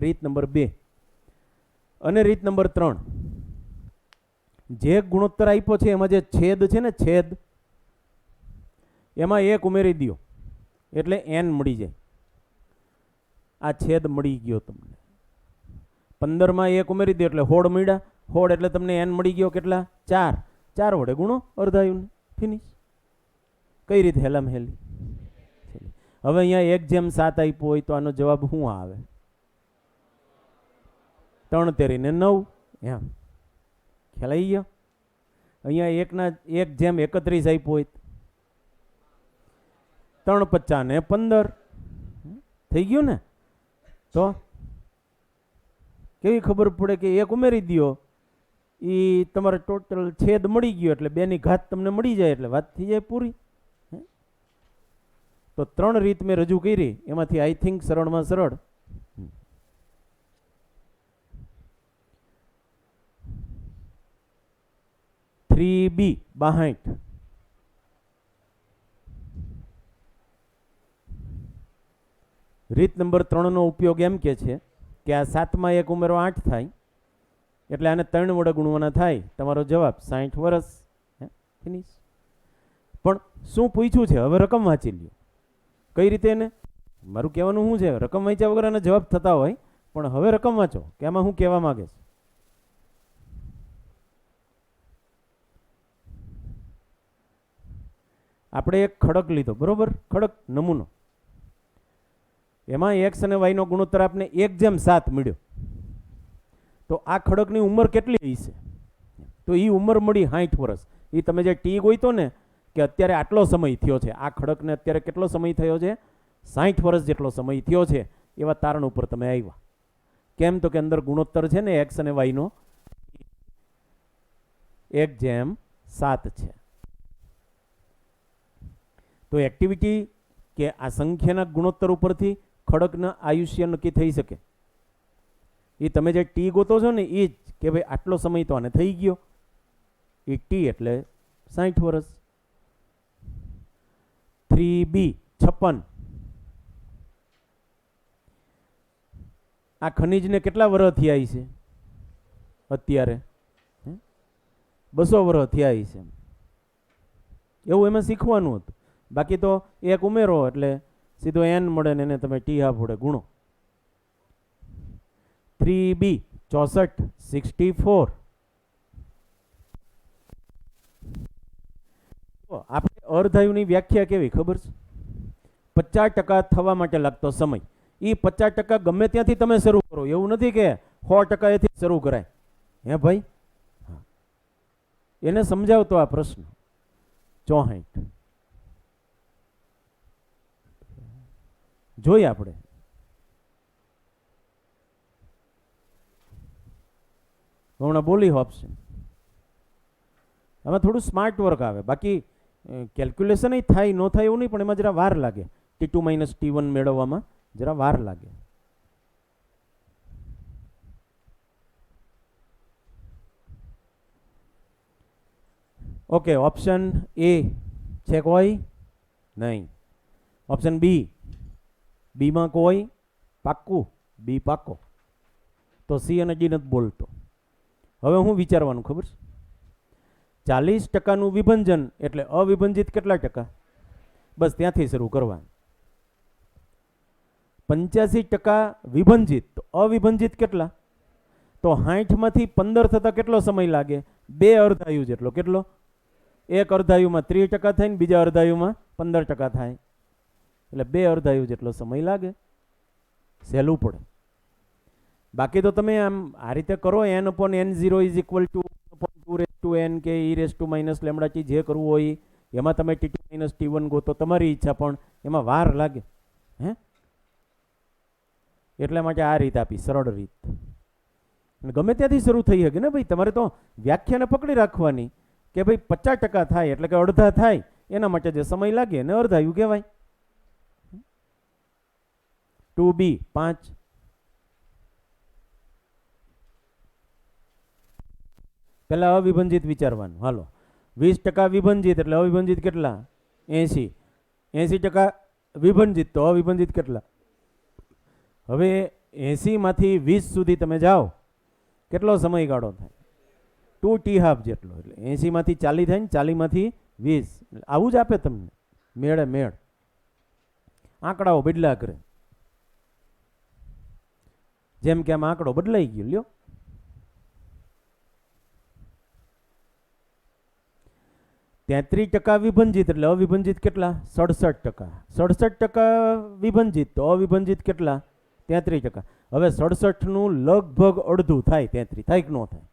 રીત નંબર 2. અને રીત નંબર 3, જે ગુણોત્તર આપ્યો છે એમાં જે છેદ છે ને, છેદ, એમાં 1 ઉમેરી દો એટલે n મળી જાય. આ છેદ મળી ગયો તમને. 15માં 1 ઉમેરી દો એટલે 16 મળ્યા. 16 એટલે તમને n મળી ગયો કેટલા? 4. 4 વડે ગુણો અર્ધાયુને, ફિનિશ. કઈ રીતે? હેલામ હેલી. હવે અહીંયા 1/7 આપ્યો હોય તો આનો જવાબ શું આવે? 3 તેરીને 9. એમ ખ્યાલ આવી ગયો? અહીંયા 1/31 આપ્યો હોય 3 × 5 = 15 થઈ ગયું ને? તો કેવી ખબર પડે કે 1 ઉમેરી દો એ તમારે ટોટલ છેદ મળી ગયો એટલે 2ની ઘાત તમને મળી જાય એટલે વાત થઈ જાય પૂરી. તો 3 રીત મેં રજૂ કરી, એમાંથી આઈ થિંક સરળમાં સરળ 3b 62. રીત નંબર 3 નો ઉપયોગ એમ કે છે કે આ 7માં 1 ઉમેરો 8 થાય, એટલે આને 3 વડે ગુણવાના થાય. તમારો જવાબ 60 વર્ષ. ફિનિશ. પણ શું પૂછ્યું છે? હવે રકમ વાંચી લ્યો. કઈ રીતે? એને મારું કહેવાનું શું છે, રકમ વાંચ્યા વગર આના જવાબ થતા હોય, પણ હવે રકમ વાંચો કે આમાં હું કહેવા માંગે છે. આપણે એક ખડક લીધો, બરોબર? ખડક નમૂનો, એમાં x અને y નો ગુણોત્તર આપને 1/7 મળ્યો. તો આ ખડકની ઉંમર કેટલી હશે? તો એ ઉંમર મળી 60 વર્ષ. એ તમે જે ટી ગોઈતો ને કે અત્યારે આટલો સમય થયો છે, આ ખડકને અત્યારે કેટલો સમય થયો છે? 60 વર્ષ જેટલો સમય થયો છે. એવા તારણ ઉપર તમે આવ્યા. કેમ? તો કે અંદર ગુણોત્તર છે ને x અને y નો 1/7 છે. તો એક્ટિવિટી કે આ સંખ્યાના ગુણોત્તર ઉપરથી ખડકના આયુષ્ય નક્કી થઈ શકે. એ તમે જે ટી ગોતો છો ને એ જ કે ભાઈ આટલો સમય તો આને થઈ ગયો, એ ટી એટલે 60 વર્ષ. 3b 56. આ ખનિજને કેટલા વર્ષ થયા છે અત્યારે? 200 વર્ષ થયા છે. એવું એમાં શીખવાનું હતું. બાકી તો 1 ઉમેરો એટલે સીધો n મળે ને એને તમે ટી હાફ વડે ગુણો. 3b 64 64. આપણે અર્ધાયુની વ્યાખ્યા કેવી ખબર છે? 50% થવા માટે લાગતો સમય. એ 50% ગમે ત્યાંથી તમે શરૂ કરો, એવું નથી કે 100% એથી શરૂ કરાય. હે ભાઈ? એને સમજાવતો આ પ્રશ્ન. 64 જોઈએ આપણે. હમણાં બોલી ઓપ્શન આમાં થોડું સ્માર્ટ વર્ક આવે. બાકી કેલ્ક્યુલેશન થાય ન થાય એવું નહીં, પણ એમાં જરા વાર લાગે. T2 - T1 મેળવવામાં જરા વાર લાગે. ઓકે, ઓપ્શન એ છે કોઈ નહીં. ઓપ્શન બી, બીમાં કોઈ પાક્કું? બી પાક્કો. તો સી અને ડી નથી બોલતો. હવે હું વિચારવાનું ખબર છે? 40%નું વિભંજન એટલે અવિભંજિત કેટલા ટકા? બસ ત્યાંથી શરૂ કરવાનું. 85% વિભંજિત, તો અવિભંજિત કેટલા? તો 60માંથી 15 થતા કેટલો સમય લાગે? 2 અર્ધાયુ જેટલો. કેટલો? એક અર્ધાયુમાં 30% થાય ને બીજા અર્ધાયુમાં 15% થાય, એટલે 2 અર્ધાયુ જેટલો સમય લાગે. સહેલું પડે. બાકી તો તમે આમ આ રીતે કરો, n/n0 is equal two 2n કે e−λt જે કરવું હોય એમાં તમે t2 - t1 ગોતો, તમારી ઈચ્છા, પણ એમાં વાર લાગે. હે, એટલા માટે આ રીત આપી, સરળ રીત. અને ગમે ત્યાંથી શરૂ થઈ શકે ને ભાઈ, તમારે તો વ્યાખ્યાને પકડી રાખવાની કે ભાઈ 50% થાય એટલે કે અડધા થાય, એના માટે જે સમય લાગે એને અર્ધાયુ કહેવાય. 2b 5. પેલા અવિભાજિત વિચારવાનું. હાલો, 20% વિભાજિત એટલે અવિભાજિત કેટલા? 80. 80% વિભાજિત તો અવિભાજિત કેટલા? હવે 80 માંથી 20 સુધી તમે જાઓ, કેટલો સમયગાળો થાય? 2t½ જેટલો. એટલે 80 માંથી 40 થાય ને 40 માંથી 20. આવું જ આપે તમને, મેળે મેળ આંકડાઓ બદલા કરે. જેમ કે આમ આંકડો બદલાઈ ગયો, લ્યો. %33 વિભાજિત એટલે અવિભાજિત કેટલા? 67%. 67% વિભાજિત તો અવિભાજિત કેટલા? 33%. હવે 67 નું લગભગ અડધું થાય 33, થાય કે ન થાય?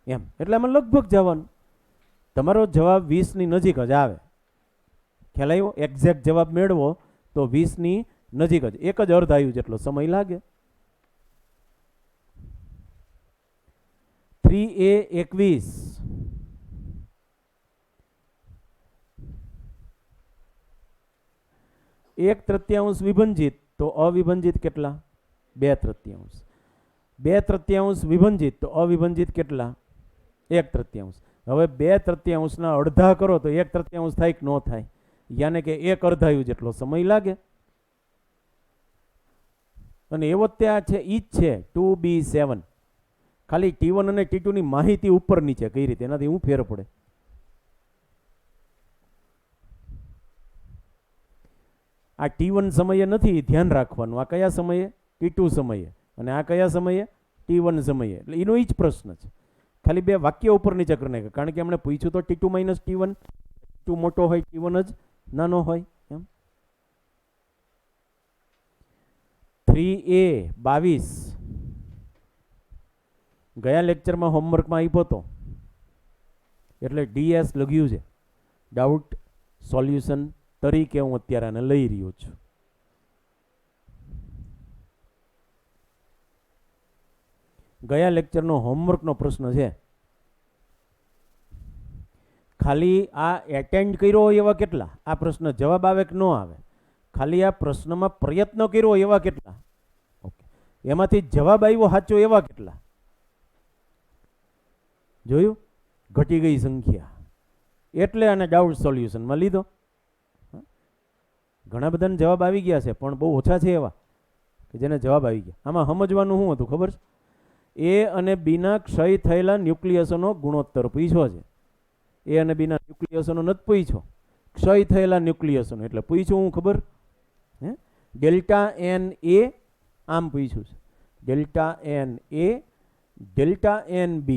એમ, એટલે આમાં લગભગ જવાનું. તમારો જવાબ 20 ની નજીક જ આવે. ખ્યાલ આવ્યો? એક્ઝેક્ટ જવાબ મેળવો તો 20 ની નજીક જ, એક જ અર્ધાયુ જેટલો સમય લાગે. 3a 21. એક તૃતીયાંશ વિભાજિત તો અવિભાજિત કેટલા? 2/3. 2/3 વિભાજિત તો અવિભાજિત કેટલા? 1/3. હવે 2/3 ના અડધા કરો તો 1/3 થાય કે ન થાય? યાને કે એક અર્ધાયુ જેટલો સમય લાગે. અને એવો ત્યાં છે, ઈ જ છે 2b7. ખાલી t1 અને t2 ની માહિતી ઉપર નીચે કઈ રીતે, એનાથી હું ફેર પડે. આ t1 સમયે નથી ધ્યાન રાખવાનું, આ કયા સમયે? t2 સમયે. અને આ કયા સમયે? t1 સમયે. એટલે એનો ઈ જ પ્રશ્ન છે, ખાલી બે વાક્ય ઉપર નીચે કરી નાખે. કારણ કે એમણે પૂછ્યું તો t2 - t1, t2 મોટો હોય, t1 જ નાનો હોય. એમ 3a 22. ગયા લેક્ચરમાં હોમવર્કમાં આપ્યો હતો, એટલે ds લખ્યું છે, ડાઉટ સોલ્યુશન તરીકે હું અત્યારે આને લઈ રહ્યો છું. ગયા લેક્ચરનો હોમવર્કનો પ્રશ્ન છે. ખાલી આ એટેન્ડ કર્યો હોય એવા કેટલા? આ પ્રશ્ન જવાબ આવે કે ન આવે? ખાલી આ પ્રશ્નમાં પ્રયત્ન કર્યો હોય એવા કેટલા? ઓકે, એમાંથી જવાબ આવ્યો સાચો એવા કેટલા? જોયું? ઘટી ગઈ સંખ્યા, એટલે આને ડાઉટ સોલ્યુશનમાં લીધો. ઘણા બધાને જવાબ આવી ગયા છે, પણ બહુ ઓછા છે એવા કે જેને જવાબ આવી ગયા. આમાં સમજવાનું શું હતું ખબર છે? એ અને બીના ક્ષય થયેલા ન્યુક્લિયસોનો ગુણોત્તર પૂછ્યો છે. એ અને બીના ન્યુક્લિયસોનો નથી પૂછ્યો, ક્ષય થયેલા ન્યુક્લિયસોનો. એટલે પૂછ્યું હું ખબર? હે, ΔNA આમ પૂછ્યું છે, ΔNA, ΔNB.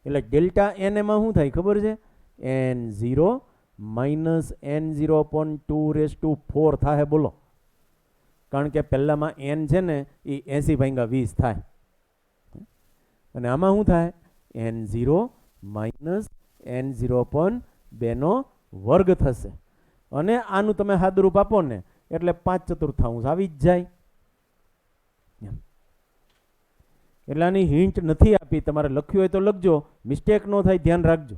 એટલે ΔN એમાં શું થાય ખબર છે? n0 - n0.2⁴ થાય. બોલો, કારણ કે પહેલામાં n છે ને એ 80/20 થાય, અને આમાં શું થાય? n0 - n0.2² થશે. અને આનું તમે સાદુરૂપ આપો ને એટલે 5/4 આવી જ જાય. એટલે આની હિન્ટ નથી આપી, તમારે લખ્યું હોય તો લખજો, મિસ્ટેક ન થાય ધ્યાન રાખજો.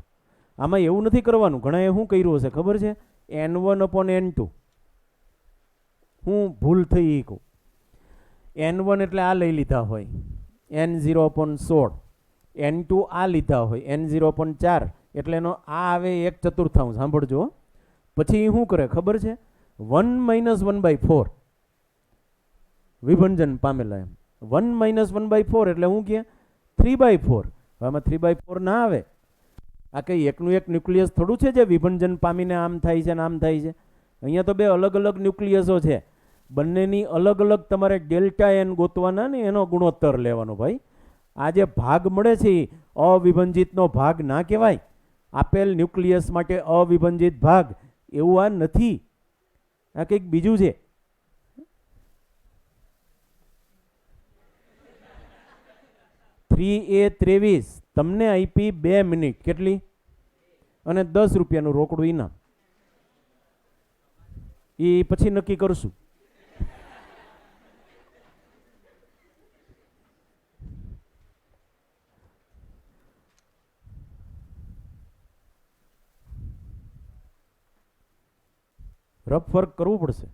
આમાં એવું નથી કરવાનું. ઘણાએ શું કર્યું હશે ખબર છે? n1/n2. હું ભૂલ થઈ એ કહું. n1 એટલે આ લઈ લીધા હોય, n0/16. n2 આ લીધા હોય, n0/4. એટલે એનો આ આવે 1/4. સાંભળજો. પછી શું કરે ખબર છે? 1 - 1/4 વિભંજન પામેલા. એમ 1 - 1/4 એટલે હું કે 3/4. હવે આમાં 3/4 ના આવે. આ કઈ એકનું એક ન્યુક્લિયસ થોડું છે જે વિભંજન પામીને આમ થાય છે ને આમ થાય છે. અહીંયા તો બે અલગ અલગ ન્યુક્લિયસો છે, બંનેની અલગ અલગ તમારે ΔN ગોતવાના ને એનો ગુણોત્તર લેવાનો. ભાઈ, આ જે ભાગ મળે છે અવિભંજિતનો ભાગ ના કહેવાય, આપેલ ન્યુક્લિયસ માટે અવિભાજિત ભાગ એવું આ નથી, આ કંઈક બીજું છે. A23 તમને આપી 2 મિનિટ કેટલી અને 10 રૂપિયાનું રોકડું ઇનામ. એ પછી નક્કી કરશું. રફ વર્ક કરવું પડશે.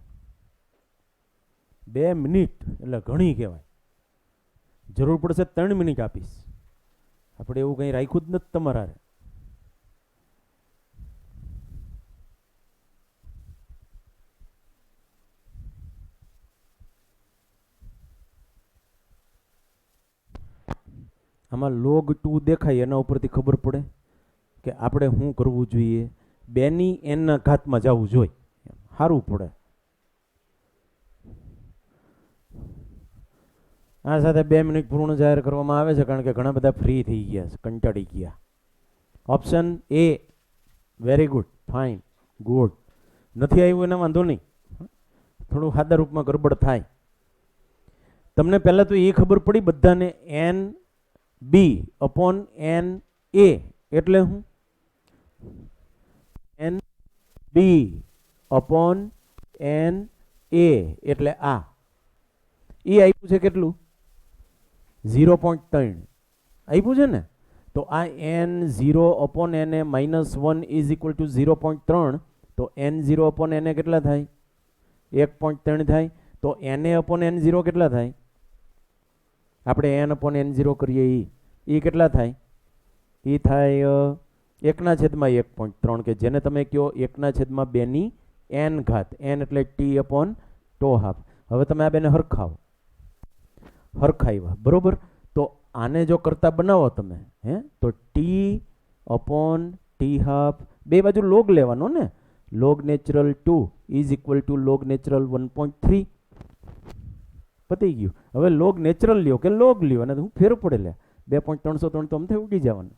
2 મિનિટ એટલે ઘણી કહેવાય. જરૂર પડશે 3 મિનિટ આપીશ. આપણે એવું કંઈ રાખ્યું જ નથી તમારા. આમાં log 2 દેખાય એના ઉપરથી ખબર પડે કે આપણે શું કરવું જોઈએ. 2 ની n ના ઘાતમાં જવું જોઈએ, સારું પડે. આ સાથે 2 મિનિટ પૂર્ણ જાહેર કરવામાં આવે છે કારણ કે ઘણા બધા ફ્રી થઈ ગયા છે, કંટાળી ગયા. Option A very good, fine, good. નથી આવ્યું એના વાંધો નહીં, થોડું સાદા રૂપમાં ગરબડ થાય. તમને પહેલા તો એ ખબર પડી બધાને એન બી અપોન એન એ એટલે હું એન બી અપોન એન એ એટલે આ એ આપ્યું છે કેટલું 0.3 આપ્યું છે ને. તો આ એન 0 અપોન એન એ -1 ઇઝ ઇક્વલ ટુ 0.3. તો એન 0 અપોન એન એ કેટલા થાય 1.3 થાય. તો એન એ અપોન એન 0 કેટલા થાય, આપણે એન અપોન એન 0 કરીએ એ કેટલા થાય, એ થાય 1/1.3 કે જેને તમે કહો 1/2 ની n ઘાત. n એટલે t અપોન ટો હાફ. હવે તમે આ બેને હરખાવ્યા બરોબર. તો આને જો કરતા બનાવો તમે તો ટી અપોન ટી હાફ બે બાજુ લોગ લેવાનો ને. Log natural 2 is equal two log natural 1.3. પતી ગયું. હવે લોગ નેચરલ લ્યો કે લોગ લ્યો અને હું ફેર પડે લે 2.303 તો અમથે ઉડી જવાનું.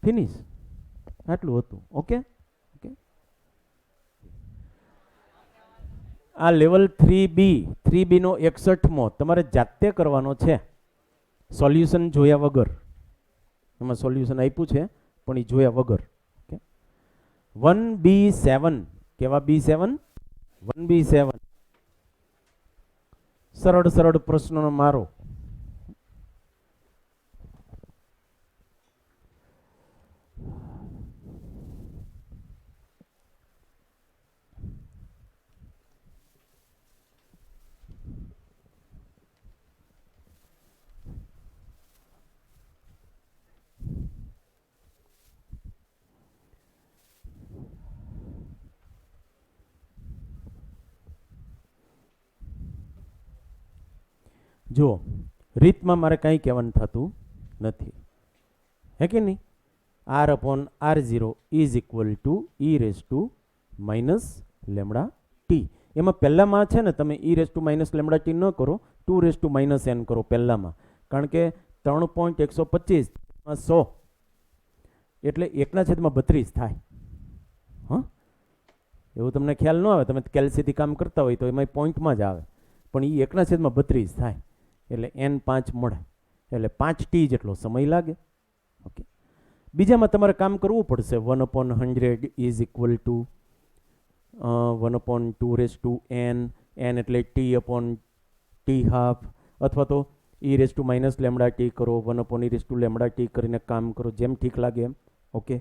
ફિનિશ. આટલું હતું. Okay okay. આ લેવલ 3B નો 61મો તમારે જાતે કરવાનો છે, સોલ્યુશન જોયા વગર. એમાં સોલ્યુશન આપ્યું છે પણ એ જોયા વગર. ઓકે. 1B7 કેવા B7 1B7 સરળ પ્રશ્નોનો મારો. જો રીતમાં મારે કાંઈ કહેવાનું થતું નથી, હે કે નહીં. R upon R0 is equal to E raise to minus lambda T. એમાં પહેલામાં છે ને તમે E raise to minus lambda T ન કરો, 2 રેસ ટુ માઇનસ એન કરો પહેલામાં. કારણ કે 3.125 100 એટલે 1/32 થાય. હા, એવું તમને ખ્યાલ ન આવે, તમે કેલ્સીથી કામ કરતા હોય તો એમાં પોઈન્ટમાં જ આવે, પણ એ 1/32 થાય એટલે n5 મળે, એટલે 5t જેટલો સમય લાગે. ઓકે. બીજામાં તમારે કામ કરવું પડશે. 1/100 is equal two 1/2 raise to n એટલે t અપોન ટી હાફ, અથવા તો ઈ raise to minus lambda T કરો, 1/e raise to lambda T કરીને કામ કરો, જેમ ઠીક લાગે એમ. ઓકે.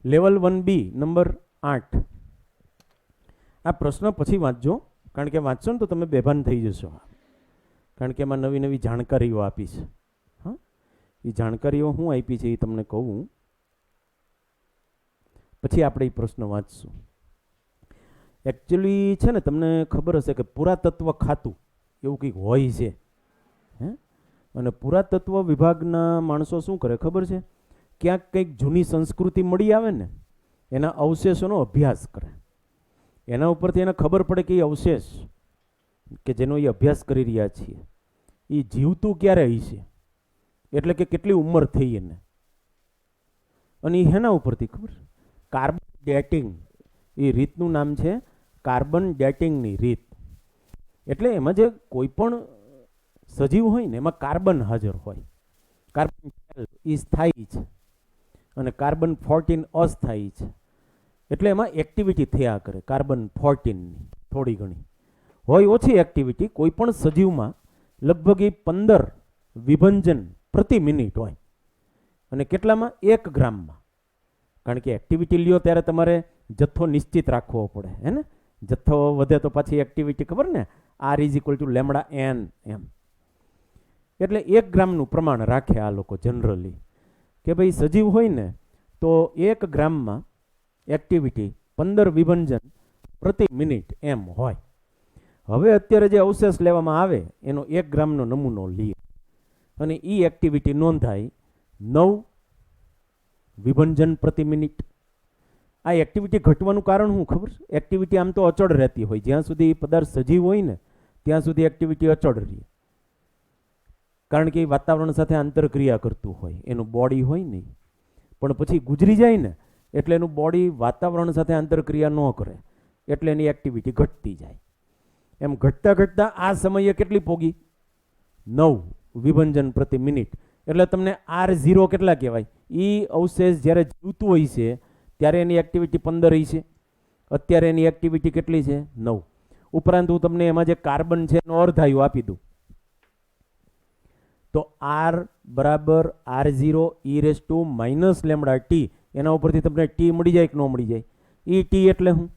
Level 1B number 8. આ પ્રશ્ન પછી વાંચજો, કારણ કે વાંચશો ને તો તમે બેભાન થઈ જશો, કારણ કે એમાં નવી નવી જાણકારીઓ આપી છે. હા, એ જાણકારીઓ હું આપી છે એ તમને કહું પછી આપણે એ પ્રશ્ન વાંચશું. એકચ્યુઅલી છે ને તમને ખબર હશે કે પુરાતત્વ ખાતું એવું કંઈક હોય છે. અને પુરાતત્વ વિભાગના માણસો શું કરે ખબર છે, ક્યાંક કંઈક જૂની સંસ્કૃતિ મળી આવે ને એના અવશેષોનો અભ્યાસ કરે. એના ઉપરથી એને ખબર પડે કે એ અવશેષ કે જેનો એ અભ્યાસ કરી રહ્યા છીએ એ જીવતું ક્યારે હશે, એટલે કે કેટલી ઉંમર થઈ એને, અને એ હેના ઉપરથી ખબર? કાર્બન ડેટિંગ, એ રીતનું નામ છે કાર્બન ડેટિંગની રીત. એટલે એમાં જે કોઈ પણ સજીવ હોય ને એમાં કાર્બન હાજર હોય. કાર્બન 12 એ સ્થાયી છે અને કાર્બન 14 અસ્થાયી છે. એટલે એમાં એક્ટિવિટી થયા કરે કાર્બન 14ની થોડી ઘણી હોય, ઓછી એક્ટિવિટી કોઈ પણ સજીવમાં લગભગ એ 15 વિભંજન પ્રતિ મિનિટ હોય. અને કેટલામાં? 1 ગ્રામમાં. કારણ કે એક્ટિવિટી લ્યો ત્યારે તમારે જથ્થો નિશ્ચિત રાખવો પડે, હે ને? જથ્થો વધે તો પાછી એક્ટિવિટી ખબર ને, R = લેમડા n એમ. એટલે 1 ગ્રામનું પ્રમાણ રાખે આ લોકો જનરલી, કે ભાઈ સજીવ હોય ને તો 1 ગ્રામમાં એક્ટિવિટી 15 વિભંજન પ્રતિ મિનિટ એમ હોય. હવે અત્યારે જે અવશેષ લેવામાં આવે એનો 1 ગ્રામનો નમૂનો લઈએ અને એ એક્ટિવિટી નોંધાય 9 વિભંજન પ્રતિ મિનિટ. આ એક્ટિવિટી ઘટવાનું કારણ શું ખબર? એક્ટિવિટી આમ તો અચળ રહેતી હોય, જ્યાં સુધી પદાર્થ સજીવ હોય ને ત્યાં સુધી એક્ટિવિટી અચળ રહે, કારણ કે એ વાતાવરણ સાથે આંતરક્રિયા કરતું હોય, એનું બોડી હોય નહીં. પણ પછી ગુજરી જાય ને એટલે એનું બોડી વાતાવરણ સાથે આંતરક્રિયા ન કરે એટલે એની એક્ટિવિટી ઘટતી જાય. એમ ઘટતા ઘટતા આ સમયે કેટલી પોગી? 9 વિભંજન પ્રતિ મિનિટ. એટલે તમને R0 કેટલા કહેવાય? એ અવશેષ જ્યારે જીવતું હોય છે ત્યારે એની એક્ટિવિટી 15 છે. અત્યારે એની એક્ટિવિટી કેટલી છે? 9. ઉપરાંત હું તમને એમાં જે કાર્બન છે એનો અર્ધાયુ આપી દઉં તો R = R0 e lambda t. એના ઉપરથી તમને t મળી જાય કે ન મળી જાય? એ t એટલે શું?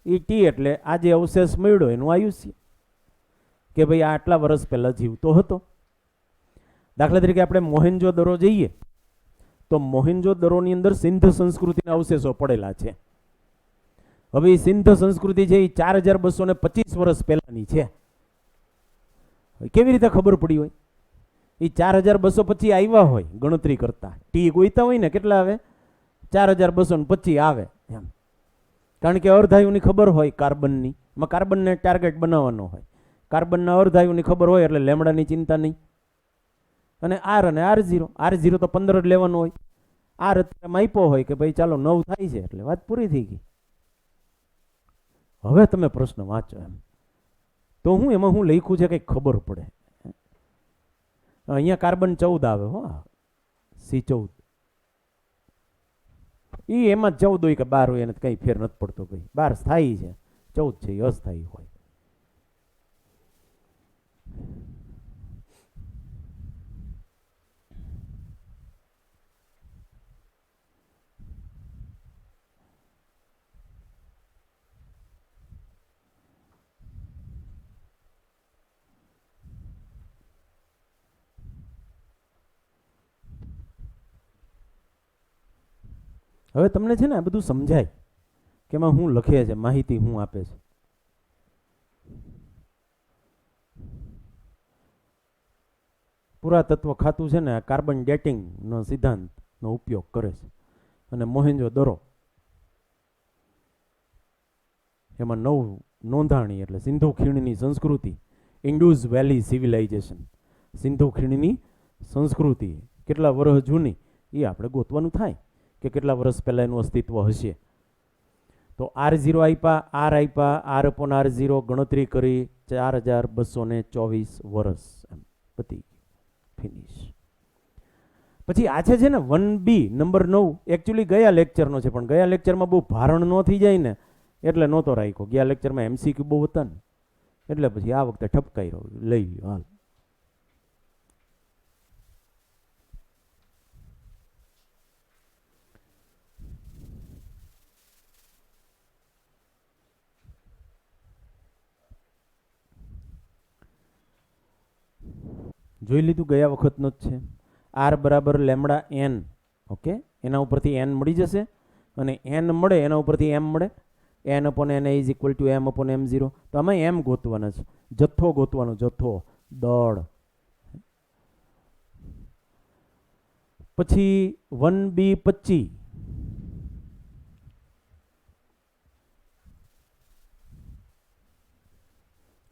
એ t એટલે આ જે અવશેષ મળ્યો એનું આયુષ્ય, કે ભાઈ આ આટલા વર્ષ પહેલા જીવતો હતો. દાખલા તરીકે આપણે મોહેન્જો-દરો જઈએ તો મોહેન્જો-દરોની અંદર સિંધ સંસ્કૃતિના અવશેષો પડેલા છે. હવે એ સિંધ સંસ્કૃતિ છે એ 4225 વર્ષ પહેલાની છે. કેવી રીતે ખબર પડી હોય? એ 4225 આવ્યા હોય ગણતરી કરતા, ટી ગોઈતા હોય ને કેટલા આવે? 4225 આવે એમ. કારણ કે અર્ધાયુની ખબર હોય કાર્બનની, એમાં કાર્બનને ટાર્ગેટ બનાવવાનો હોય. કાર્બનના અર્ધાયુની ખબર હોય એટલે લેમડાની ચિંતા નહીં. અને R અને R0 તો 15 જ લેવાનો હોય. R અત્યારે માપ્યો હોય કે ભાઈ ચાલો 9 થાય છે એટલે વાત પૂરી થઈ ગઈ. હવે તમે પ્રશ્ન વાંચો એમ તો હું એમાં હું લખ્યું છે કંઈક ખબર પડે. અહીંયા કાર્બન 14 આવે હો, C14. એ એમાં 14 હોય કે 12 હોય એને કંઈ ફેર નથી પડતો. ભાઈ 12 સ્થાયી છે, 14 છે એ અસ્થાયી હોય. હવે તમને છે ને આ બધું સમજાય કે એમાં હું લખે છે, માહિતી હું આપે છે. પુરાતત્વ ખાતું છે ને આ કાર્બન ડેટિંગનો સિદ્ધાંતનો ઉપયોગ કરે છે. અને મોહેન્જો-દરો એમાં 9 નોંધાણી એટલે સિંધુ ખીણની સંસ્કૃતિ, ઇન્ડસ વેલી સિવિલાઇઝેશન, સિંધુ ખીણની સંસ્કૃતિ કેટલા વર્ષ જૂની એ આપણે ગોતવાનું થાય કે કેટલા વર્ષ પહેલાં એનું અસ્તિત્વ હશે. તો R0 આપ્યા, R આપ્યા, R/R0 ગણતરી કરી 4224 વર્ષ એમ પતી ફિનિશ. પછી આ છે ને 1B નંબર 9 એકચ્યુઅલી ગયા લેક્ચરનો છે, પણ ગયા લેક્ચરમાં બહુ ભારણ ન થઈ જાય ને એટલે નહોતો રાખ્યો. ગયા લેક્ચરમાં MCQ બહુ હતા ને એટલે પછી આ વખતે ઠપકાઈ રહ્યો, લઈ લ્યો હાલ. જોઈ લીધું ગયા વખતનો જ છે. R = lambda n. ઓકે, એના ઉપરથી n મળી જશે અને n મળે એના ઉપરથી m મળે. n/n = m/m0. તો આમાં m ગોતવાના છે, જથ્થો ગોતવાનો, જથ્થો, દળ. પછી 1B 25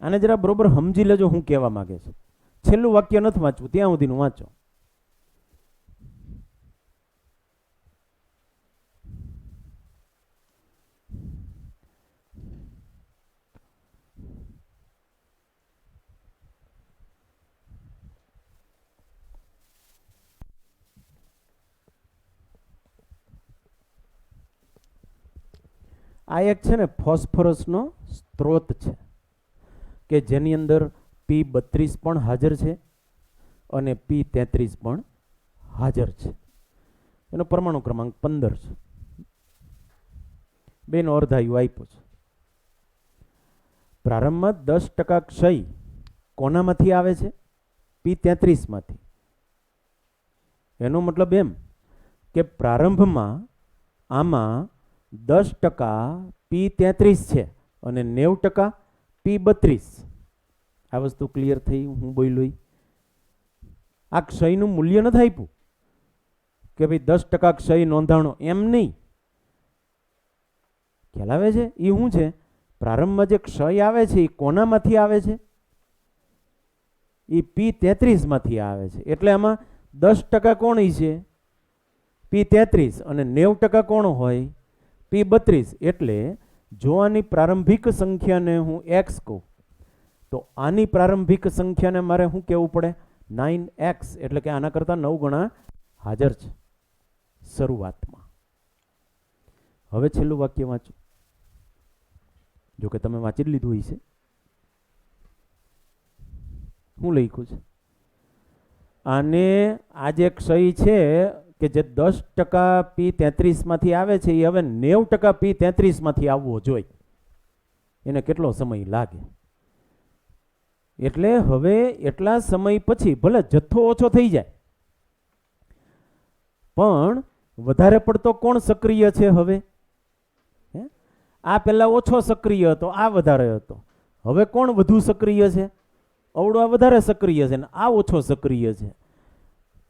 આને જરા બરોબર સમજી લેજો હું કહેવા માંગે છે. છેલ્લું વાક્ય નથી વાંચવું, ત્યાં સુધીનું વાંચો. આ એક છે ને ફોસ્ફરસનો સ્ત્રોત છે કે જેની અંદર P32 પણ હાજર છે અને P33 પણ હાજર છે. એનો પરમાણુ ક્રમાંક 15 છે. બેનો અર્ધાયુ આપ્યો છે. પ્રારંભમાં 10% ક્ષય કોનામાંથી આવે છે? P33 માંથી. એનો મતલબ એમ કે પ્રારંભમાં આમાં 10% P33 છે અને 90% P32. આ વસ્તુ ક્લિયર થઈ? હું બોલ્યો આ ક્ષયનું મૂલ્ય નથી આપ્યું કે ભાઈ 10% ક્ષય નોંધાણો, એમ નહીં. ખ્યાલ આવે છે? એ શું છે? પ્રારંભમાં જે ક્ષય આવે છે એ કોનામાંથી આવે છે? એ P33 માંથી આવે છે. એટલે આમાં 10% કોણ છે? P33 અને 90% કોણ હોય? P32. એટલે જો આની પ્રારંભિક સંખ્યાને હું x કહું તો આની પ્રારંભિક સંખ્યાને મારે શું કહેવું પડે? 9x. એટલે કે આના કરતાં 9 ગણા હાજર છે શરૂઆતમાં. હવે છેલ્લું વાક્ય વાંચો. જો કે તમે વાંચી જ લીધું હશે. શું લખ્યું છે? આને આ જે ક્ષય છે કે જે 10% P33 માંથી આવે છે એ હવે 90% P33 માંથી આવવો જોઈએ. એને કેટલો સમય લાગે? એટલે હવે એટલા સમય પછી ભલે જથ્થો ઓછો થઈ જાય પણ વધારે પડતો કોણ સક્રિય છે? હવે આ પહેલા ઓછો સક્રિય હતો, આ વધારે હતો. હવે કોણ વધુ સક્રિય છે? અવળો આ વધારે સક્રિય છે ને આ ઓછો સક્રિય છે.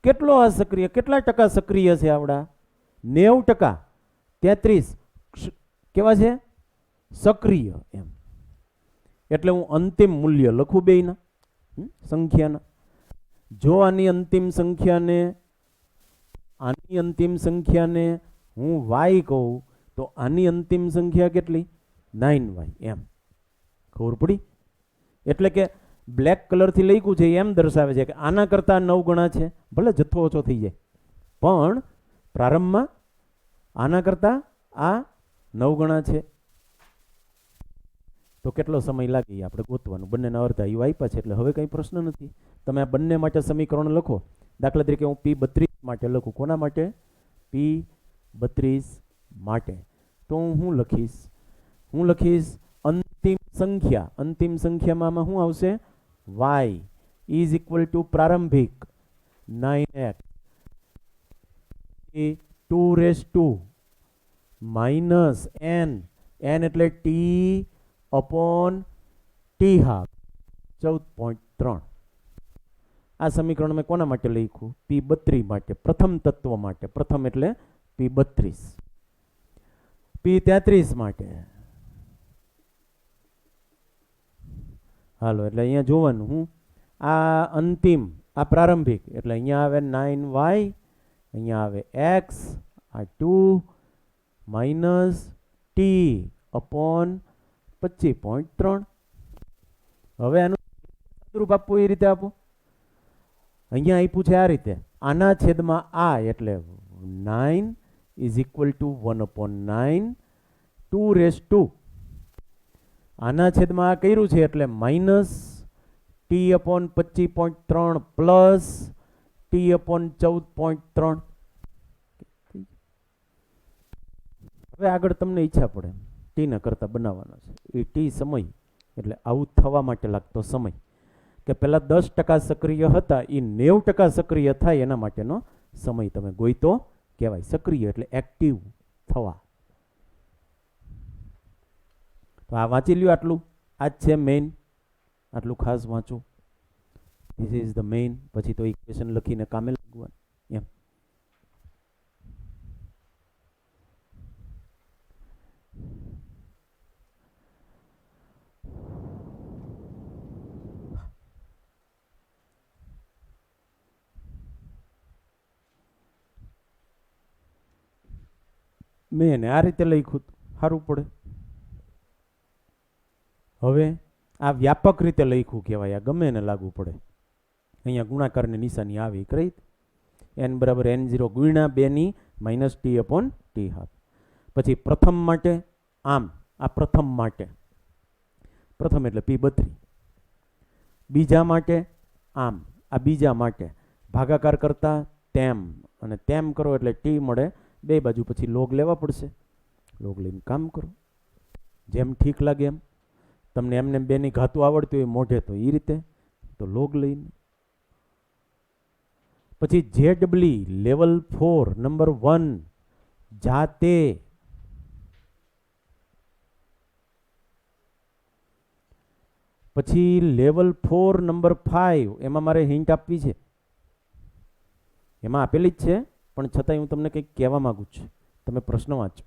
કેટલો આ સક્રિય? કેટલા ટકા સક્રિય છે? આવડા 90%. 33 કેવા છે? સક્રિય. એમ એટલે હું અંતિમ મૂલ્ય લખું બેયના સંખ્યાના. જો આની અંતિમ સંખ્યાને હું y કહું તો આની અંતિમ સંખ્યા કેટલી? 9y. એમ ખબર પડી? એટલે કે બ્લેક કલરથી લખ્યું છે એમ દર્શાવે છે કે આના કરતાં 9 ગણા છે. ભલે જથ્થો ઓછો થઈ જાય પણ પ્રારંભમાં આના કરતાં આ 9 ગણા છે. તો કેટલો સમય લાગે આપણે ગોતવાનું. બંનેના અર્ધાયુ આપ્યા છે એટલે હવે કંઈ પ્રશ્ન નથી. તમે આ બંને માટે સમીકરણ લખો. દાખલા તરીકે હું P32 માટે લખું. કોના માટે? P32 માટે. તો હું લખીશ અંતિમ સંખ્યા. અંતિમ સંખ્યામાં આમાં શું આવશે? y ઇઝ ઇક્વલ ટુ પ્રારંભિક 9x 2 માઇનસ n. n એટલે t અપોન t હાફ 14.3. આ સમીકરણ મેં કોના માટે લખ્યું? P32 માટે, પ્રથમ તત્વ માટે. પ્રથમ એટલે P32. P33 માટે હાલો એટલે અહીંયા જોવાનું હું આ અંતિમ આ પ્રારંભિક એટલે અહીંયા આવે 9y, અહીંયા આવે x, આ 2 માઇનસ t અપોન 25.3. હવે આનું રૂપ આપવું એ રીતે આપો. અહીંયા આપ્યું છે આ રીતે. આના છેદમાં આ એટલે 9 ઇઝ ઇક્વલ ટુ 1/9 2 આના છેદમાં આ કર્યું છે એટલે minus t upon 25.3 plus t upon 14.3. હવે આગળ તમને ઈચ્છા પડે ટી ના કરતા બનાવવાનો છે. એ ટી સમય એટલે આવું થવા માટે લાગતો સમય કે પેલા 10% સક્રિય હતા એ 90% સક્રિય થાય એના માટેનો સમય તમે ગોઈતો કહેવાય. સક્રિય એટલે એક્ટિવ થવા. તો આ વાંચી લ્યો. આટલું આ જ છે મેઇન. આટલું ખાસ વાંચો. This is the main. પછી તો ઇક્વેશન લખીને કામે લાગવાનું એમ. મેં એને આ રીતે લખ્યું સારું પડે. હવે આ વ્યાપક રીતે લખ્યું કહેવાય. આ ગમે એને લાગુ પડે. અહીંયા ગુણાકારની નિશાની આવી કરી n બરાબર n0 ગુણ્યા 2 ની minus t upon t half. પછી પ્રથમ માટે આમ આ પ્રથમ માટે, પ્રથમ એટલે P32, બીજા માટે આમ આ બીજા માટે, ભાગાકાર કરતા તેમ અને તેમ કરો એટલે T મળે, બે બાજુ પછી લોગ લેવા પડશે, લોગ લઈને કામ કરો જેમ ઠીક લાગે એમ. તમને એમને બેની ઘાતું આવડતી હોય મોઢે તો એ રીતે તો લોગ લઈને. પછી ZB લેવલ 4 નંબર 1 જાતે, પછી લેવલ 4 નંબર 5 એમાં મારે હિન્ટ આપવી છે, એમાં આપેલી જ છે પણ છતાંય હું તમને કંઈક કહેવા માંગુ છું, તમે પ્રશ્ન વાંચો.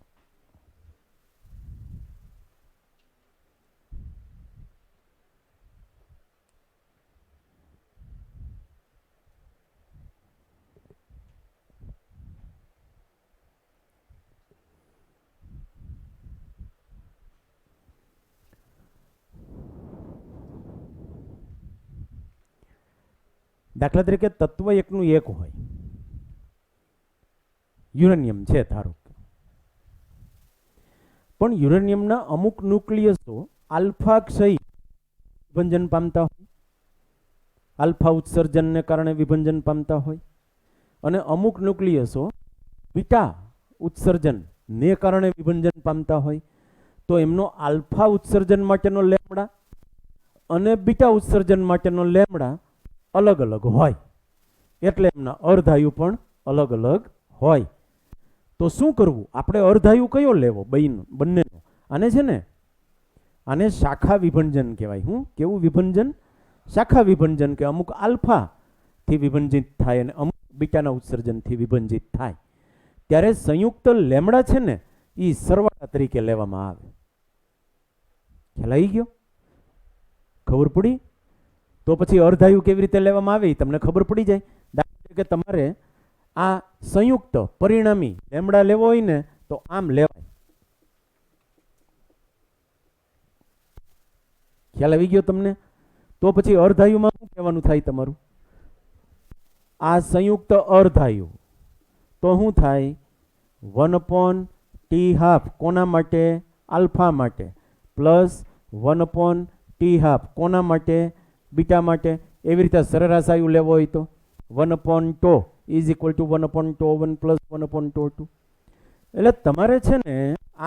દાખલા તરીકે તત્વ એકનું એક હોય, યુરેનિયમ છે ધારો કે, પણ યુરેનિયમના અમુક ન્યુક્લિયસો આલ્ફા ક્ષય વિભંજન પામતા હોય, આલ્ફા ઉત્સર્જનને કારણે વિભંજન પામતા હોય, અને અમુક ન્યુક્લિયસો બીટા ઉત્સર્જનને કારણે વિભંજન પામતા હોય. તો એમનો આલ્ફા ઉત્સર્જન માટેનો લેમડા અને બીટા ઉત્સર્જન માટેનો લેમડા અલગ અલગ હોય, એટલે એમના અર્ધાયુ પણ અલગ અલગ હોય. તો શું કરવું? આપણે અર્ધાયુ કયો લેવો? બંનેનો. આને છે ને, આને શાખા વિભંજન કહેવાય. હું કેવું વિભંજન? શાખા વિભંજન, કે અમુક આલ્ફાથી વિભંજિત થાય અને અમુક બીટાના ઉત્સર્જનથી વિભંજિત થાય. ત્યારે સંયુક્ત લેમડા છે ને એ સરવાળા તરીકે લેવામાં આવે. ખ્યાલ આવી ગયો? ખબર પડી? તો પછી અર્ધાયુ કેવી રીતે લેવામાં આવે એ તમને ખબર પડી જાય. દાખલા તરીકે તમારે આ સંયુક્ત પરિણામી લેમડા લેવો હોય ને તો આમ લેવાય. ખ્યાલ આવી ગયો તમને? તો પછી અર્ધાયુમાં શું કહેવાનું થાય તમારું? આ સંયુક્ત અર્ધાયુ તો શું થાય? 1/T½ કોના માટે? આલ્ફા માટે, પ્લસ 1/T½ કોના માટે? બીટા માટે. એવી રીતે સરેરાશ આયુ લેવો હોય તો 1/τ ઇઝ ઇક્વલ ટુ 1/τ1 પ્લસ 1/τ2. એટલે તમારે છે ને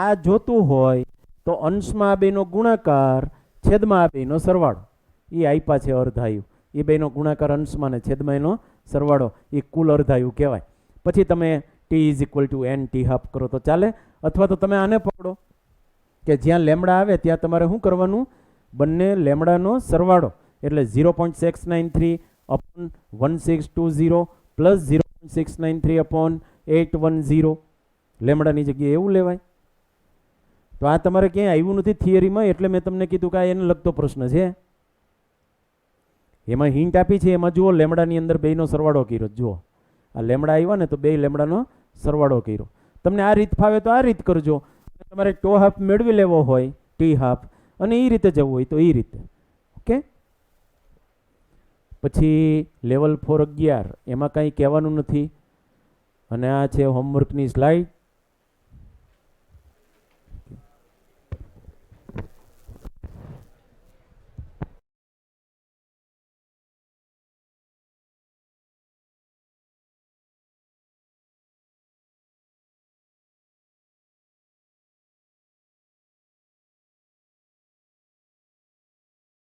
આ જોતું હોય તો અંશમાં આ બેનો ગુણાકાર, છેદમાં આ બેનો સરવાળો, એ આપ્યા છે અર્ધાયુ. એ બેનો ગુણાકાર અંશમાં ને છેદમાં એનો સરવાળો, એ કુલ અર્ધાયુ કહેવાય. પછી તમે T is equal two N/T½ કરો તો ચાલે. અથવા તો તમે આને પકડો કે જ્યાં લેમડા આવે ત્યાં તમારે શું કરવાનું? બંને લેમડાનો સરવાળો, એટલે 0.693 અપોન 1620 પ્લસ 0.693 અપોન 810 લેમડાની જગ્યાએ એવું લેવાય. તો આ તમારે ક્યાંય આવ્યું નથી થિયરીમાં, એટલે મેં તમને કીધું કે આ એને લગતો પ્રશ્ન છે. એમાં હિન્ટ આપી છે, એમાં જુઓ લેમડાની અંદર બેનો સરવાળો કર્યો. જુઓ આ લેમડા આવ્યા ને તો બે લેમડાનો સરવાળો કર્યો. તમને આ રીત ફાવે તો આ રીત કરજો. તમારે T½ મેળવી લેવો હોય, T½ અને એ રીતે જવું હોય તો એ રીતે. ઓકે. પછી લેવલ 4 11 એમાં કંઈ કહેવાનું નથી, અને આ છે હોમવર્કની સ્લાઇડ.